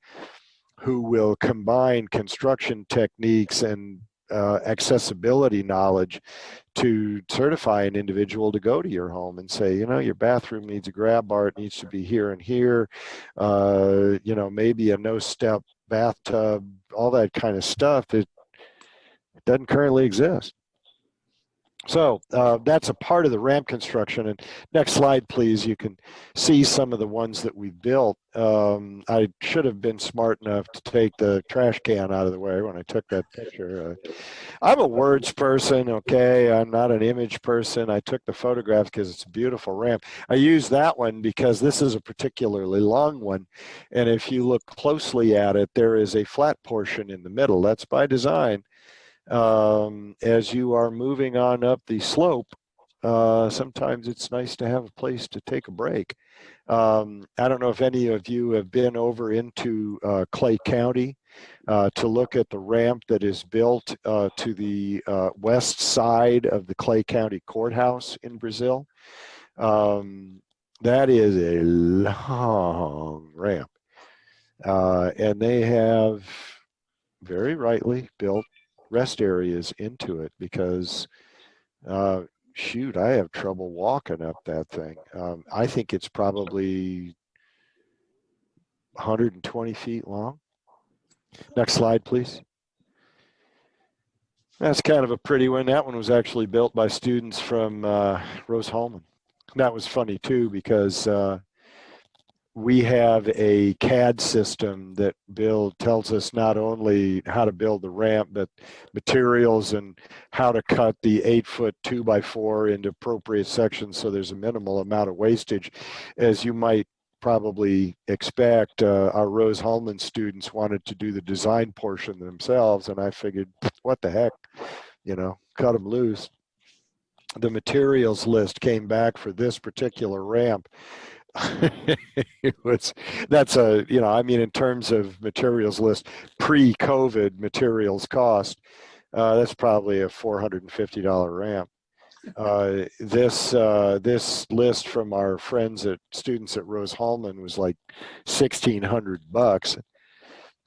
who will combine construction techniques and accessibility knowledge to certify an individual to go to your home and say, you know, your bathroom needs a grab bar, it needs to be here and here, you know, maybe a no-step bathtub, all that kind of stuff that doesn't currently exist. So that's a part of the ramp construction. And next slide, please. You can see some of the ones that we've built. I should have been smart enough to take the trash can out of the way when I took that picture. I'm a words person, okay? I'm not an image person. I took the photograph because it's a beautiful ramp. I use that one because this is a particularly long one. And if you look closely at it, there is a flat portion in the middle. That's by design. As you are moving on up the slope, sometimes it's nice to have a place to take a break. I don't know if any of you have been over into Clay County to look at the ramp that is built to the west side of the Clay County Courthouse in Brazil. That is a long ramp. And they have very rightly built rest areas into it because shoot, I have trouble walking up that thing. I think it's probably 120 feet long. Next slide, please. That's kind of a pretty one. That one was actually built by students from Rose-Hulman. That was funny too because we have a CAD system that tells us not only how to build the ramp, but materials and how to cut the 8-foot 2x4 into appropriate sections so there's a minimal amount of wastage. As you might probably expect, our Rose-Hulman students wanted to do the design portion themselves, and I figured, what the heck, cut them loose. The materials list came back for this particular ramp. That's in terms of materials list, pre-COVID materials cost, that's probably a $450 ramp. This list from our students at Rose-Hulman was like $1,600.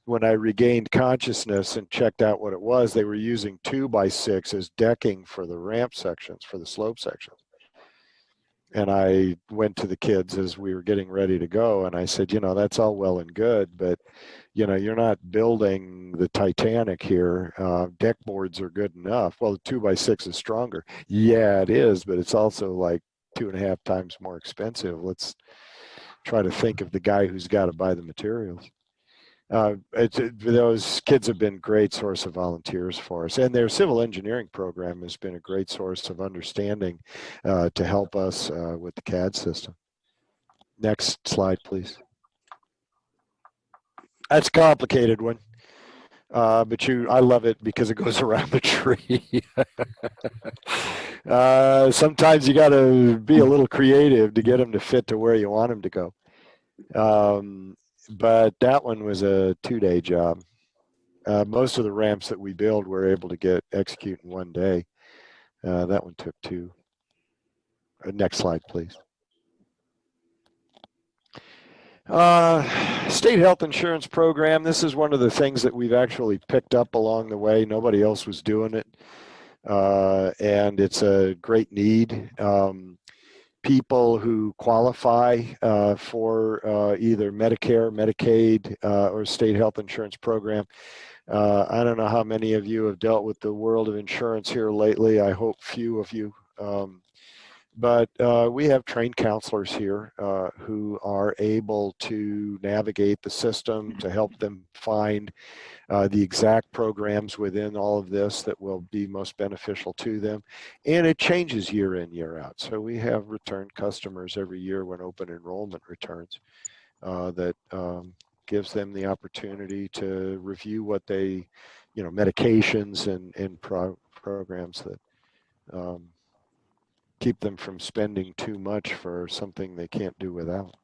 When I regained consciousness and checked out what it was, they were using 2x6 as decking for the ramp sections, for the slope sections. And I went to the kids as we were getting ready to go, and I said, that's all well and good, but you're not building the Titanic here. Deck boards are good enough. Well, the 2x6 is stronger. Yeah, it is, but it's also like 2.5 times more expensive. Let's try to think of the guy who's got to buy the materials. Those kids have been a great source of volunteers for us, and their civil engineering program has been a great source of understanding to help us with the CAD system. Next slide, please. That's a complicated one, but I love it because it goes around the tree. Sometimes you got to be a little creative to get them to fit to where you want them to go. But that one was a 2-day job. Most of the ramps that we build we're able to execute in 1 day. That one took 2. Next slide, please. State health insurance program. This is one of the things that we've actually picked up along the way. Nobody else was doing it. And it's a great need. People who qualify for either Medicare, Medicaid, or state health insurance program. I don't know how many of you have dealt with the world of insurance here lately. I hope few of you. But we have trained counselors here who are able to navigate the system to help them find the exact programs within all of this that will be most beneficial to them. And it changes year in, year out. So we have returned customers every year when open enrollment returns that gives them the opportunity to review what they, medications and programs that keep them from spending too much for something they can't do without.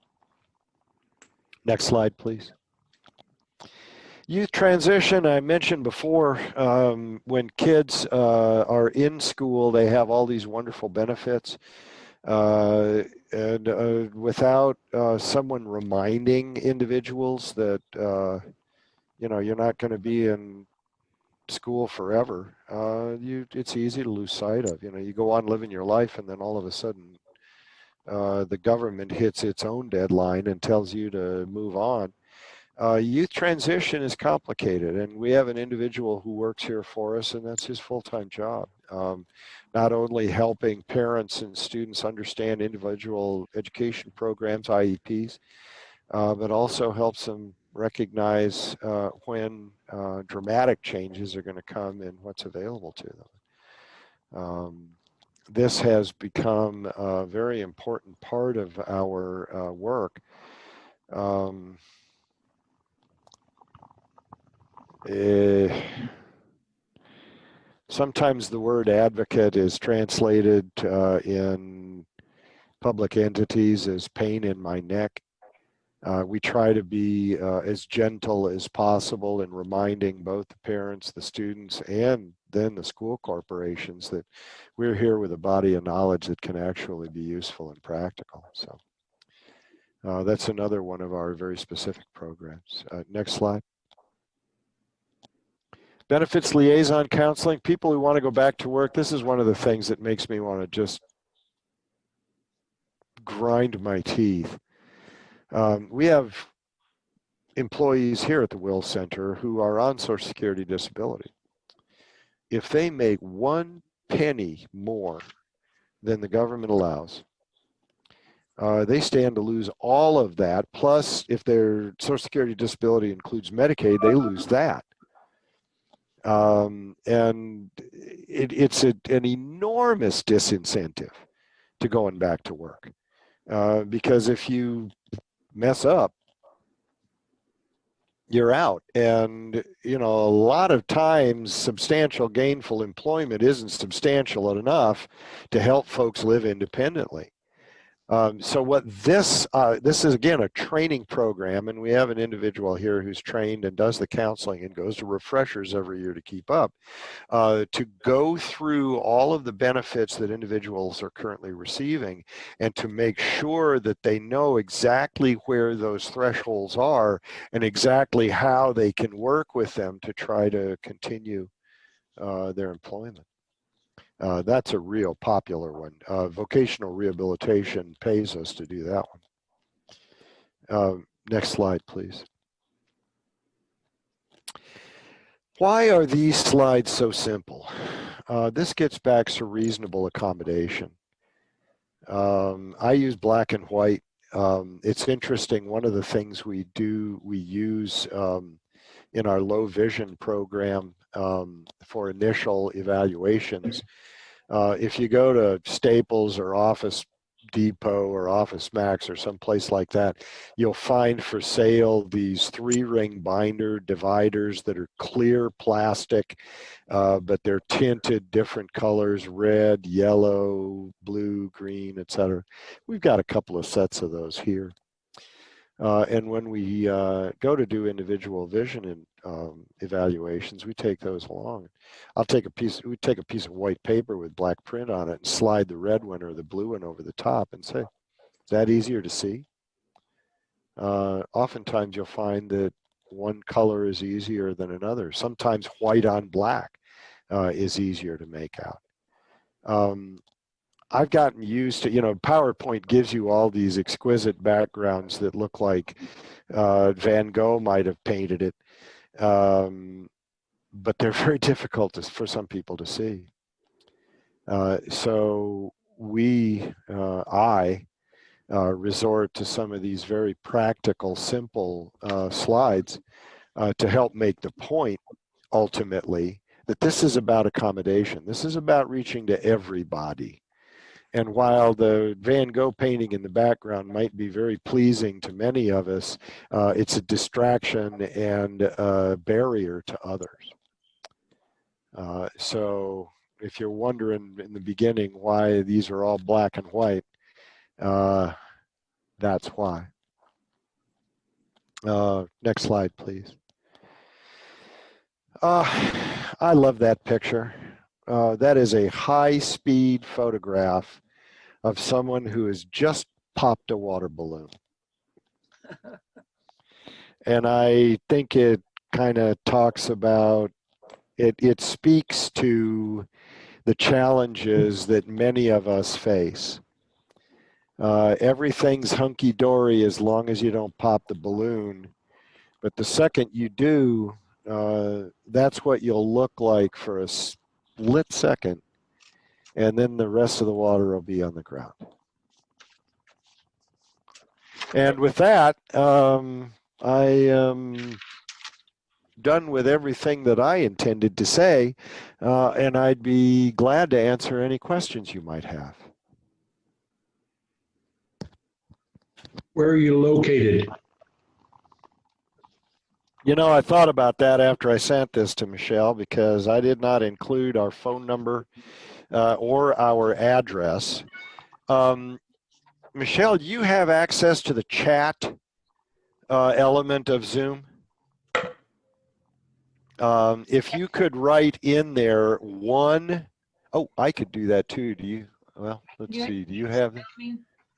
Next slide, please. Youth transition, I mentioned before, when kids are in school, they have all these wonderful benefits. And without someone reminding individuals that, you're not going to be in school forever, it's easy to lose sight of. You go on living your life, and then all of a sudden, the government hits its own deadline and tells you to move on. Youth transition is complicated, and we have an individual who works here for us, and that's his full-time job. Not only helping parents and students understand individual education programs, IEPs, but also helps them recognize when dramatic changes are going to come and what's available to them. This has become a very important part of our work. Sometimes the word advocate is translated in public entities as pain in my neck. We try to be as gentle as possible in reminding both the parents, the students, and then the school corporations that we're here with a body of knowledge that can actually be useful and practical. So that's another one of our very specific programs. Next slide. Benefits liaison counseling, people who want to go back to work. This is one of the things that makes me want to just grind my teeth. We have employees here at the Will Center who are on Social Security disability. If they make 1 penny more than the government allows, they stand to lose all of that. Plus, if their Social Security disability includes Medicaid, they lose that. And it's an enormous disincentive to going back to work. Because if you mess up, you're out. And, you know, a lot of times substantial gainful employment isn't substantial enough to help folks live independently. So what this is, again, a training program, and we have an individual here who's trained and does the counseling and goes to refreshers every year to keep up, to go through all of the benefits that individuals are currently receiving and to make sure that they know exactly where those thresholds are and exactly how they can work with them to try to continue their employment. That's a real popular one. Vocational rehabilitation pays us to do that one. Next slide, please. Why are these slides so simple? This gets back to reasonable accommodation. I use black and white. It's interesting, one of the things we use in our low vision program for initial evaluations. If you go to Staples or Office Depot or Office Max or someplace like that, you'll find for sale these 3-ring binder dividers that are clear plastic, but they're tinted different colors: red, yellow, blue, green, etc. We've got a couple of sets of those here. And when we go to do individual vision evaluations, we take those along. We take a piece of white paper with black print on it and slide the red one or the blue one over the top and say, is that easier to see? Oftentimes you'll find that one color is easier than another. Sometimes white on black is easier to make out. I've gotten used to, you know, PowerPoint gives you all these exquisite backgrounds that look like Van Gogh might have painted it, but they're very difficult for some people to see. So I resort to some of these very practical, simple slides to help make the point, ultimately, that this is about accommodation. This is about reaching to everybody. And while the Van Gogh painting in the background might be very pleasing to many of us, it's a distraction and a barrier to others. So if you're wondering in the beginning why these are all black and white, that's why. Next slide, please. I love that picture. That is a high-speed photograph of someone who has just popped a water balloon. And I think it kind of talks about, it speaks to the challenges that many of us face. Everything's hunky-dory as long as you don't pop the balloon. But the second you do, that's what you'll look like for a split second, and then the rest of the water will be on the ground. And with that, I am done with everything that I intended to say, and I'd be glad to answer any questions you might have. Where are you located? You know, I thought about that after I sent this to Michelle, because I did not include our phone number or our address. Michelle, do you have access to the chat element of Zoom? If you could write in there I could do that too. Do you? Well, let's see. Do you have?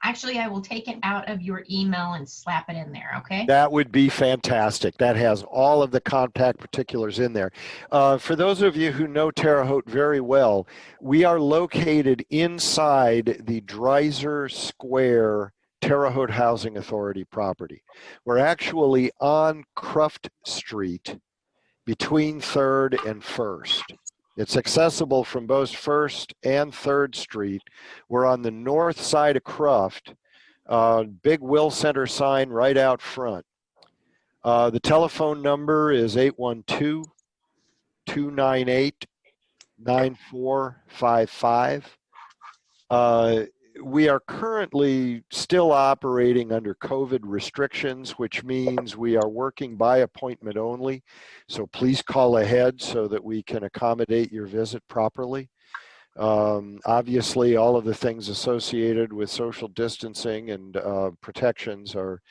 Actually, I will take it out of your email and slap it in there, okay? That would be fantastic. That has all of the contact particulars in there. For those of you who know Terre Haute very well, we are located inside the Dreiser Square Terre Haute Housing Authority property. We're actually on Cruft Street between 3rd and 1st. It's accessible from both 1st and 3rd Street. We're on the north side of Cruft, big Will Center sign right out front. The telephone number is 812-298-9455. We are currently still operating under COVID restrictions, which means we are working by appointment only. So please call ahead so that we can accommodate your visit properly. Obviously, all of the things associated with social distancing and protections are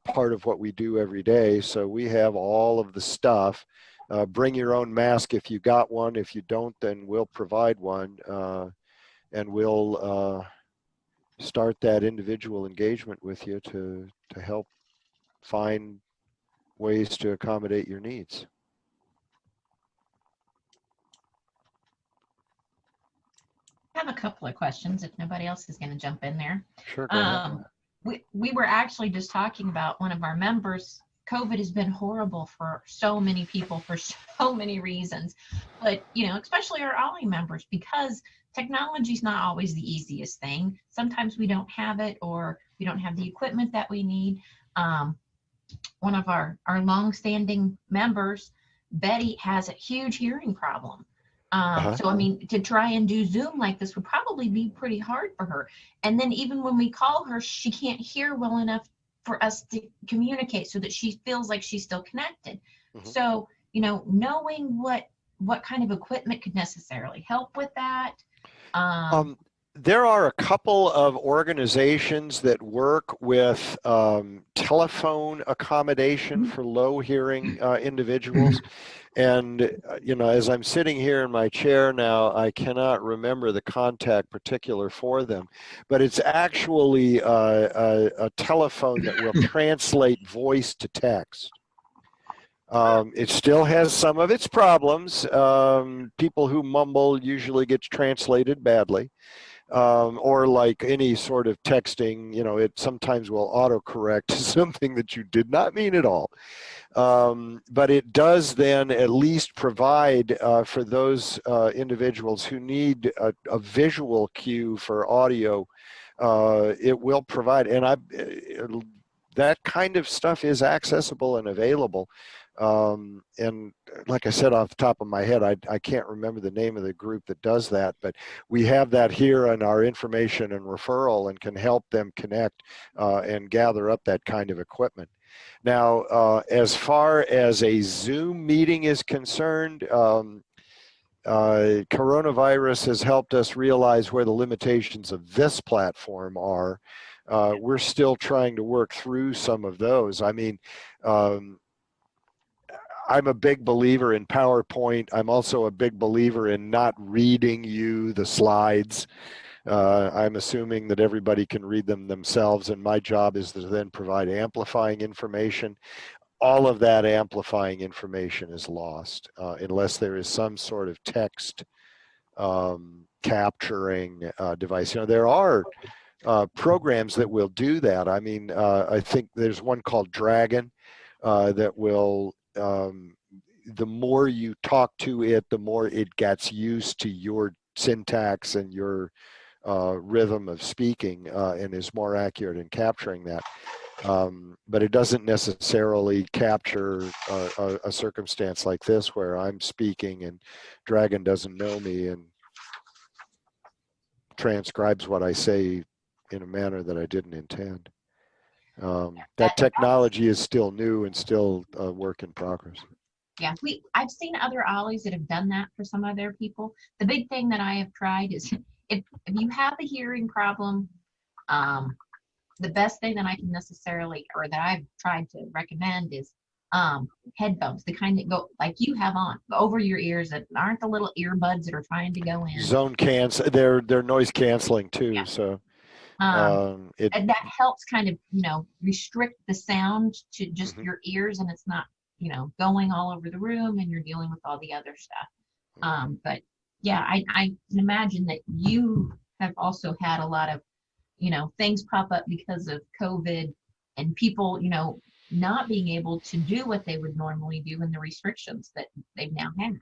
part of what we do every day. So we have all of the stuff. Bring your own mask if you got one. If you don't, then we'll provide one, and we'll start that individual engagement with you to help find ways to accommodate your needs. I have a couple of questions if nobody else is going to jump in there. Sure. Go ahead. We were actually just talking about one of our members. COVID has been horrible for so many people for so many reasons, but especially our OLLI members, because technology is not always the easiest thing. Sometimes we don't have it, or we don't have the equipment that we need. One of our long-standing members, Betty, has a huge hearing problem. So, I mean, to try and do Zoom like this would probably be pretty hard for her. And then even when we call her, she can't hear well enough for us to communicate so that she feels like she's still connected. So, knowing what kind of equipment could necessarily help with that. There are a couple of organizations that work with telephone accommodation for low hearing individuals. And, as I'm sitting here in my chair now, I cannot remember the contact particular for them, but it's actually a telephone that will translate voice to text. It still has some of its problems. People who mumble usually gets translated badly. Or like any sort of texting, it sometimes will autocorrect something that you did not mean at all. But it does then at least provide for those individuals who need a visual cue for audio. It will provide, and that kind of stuff is accessible and available. And like I said, off the top of my head, I can't remember the name of the group that does that, but we have that here in our information and referral and can help them connect and gather up that kind of equipment. Now, as far as a Zoom meeting is concerned, coronavirus has helped us realize where the limitations of this platform are. We're still trying to work through some of those. I mean, I'm a big believer in PowerPoint. I'm also a big believer in not reading you the slides. I'm assuming that everybody can read them themselves, and my job is to then provide amplifying information. All of that amplifying information is lost unless there is some sort of text capturing device. There are programs that will do that. I mean, I think there's one called Dragon, that will, the more you talk to it, the more it gets used to your syntax and your rhythm of speaking, and is more accurate in capturing that. But it doesn't necessarily capture a circumstance like this where I'm speaking and Dragon doesn't know me and transcribes what I say in a manner that I didn't intend. That technology is still new and still a work in progress. Yeah, I've seen other ollies that have done that for some of their people. The big thing that I have tried is if you have a hearing problem, the best thing that I can necessarily, or that I've tried to recommend is headphones, the kind that go like you have on over your ears, that aren't the little earbuds that are trying to go in. Zone cancel, they're noise canceling too. Yeah. So and that helps kind of, restrict the sound to just your ears, and it's not, going all over the room and you're dealing with all the other stuff. But yeah, I can imagine that you have also had a lot of, things pop up because of COVID and people, not being able to do what they would normally do and the restrictions that they've now had.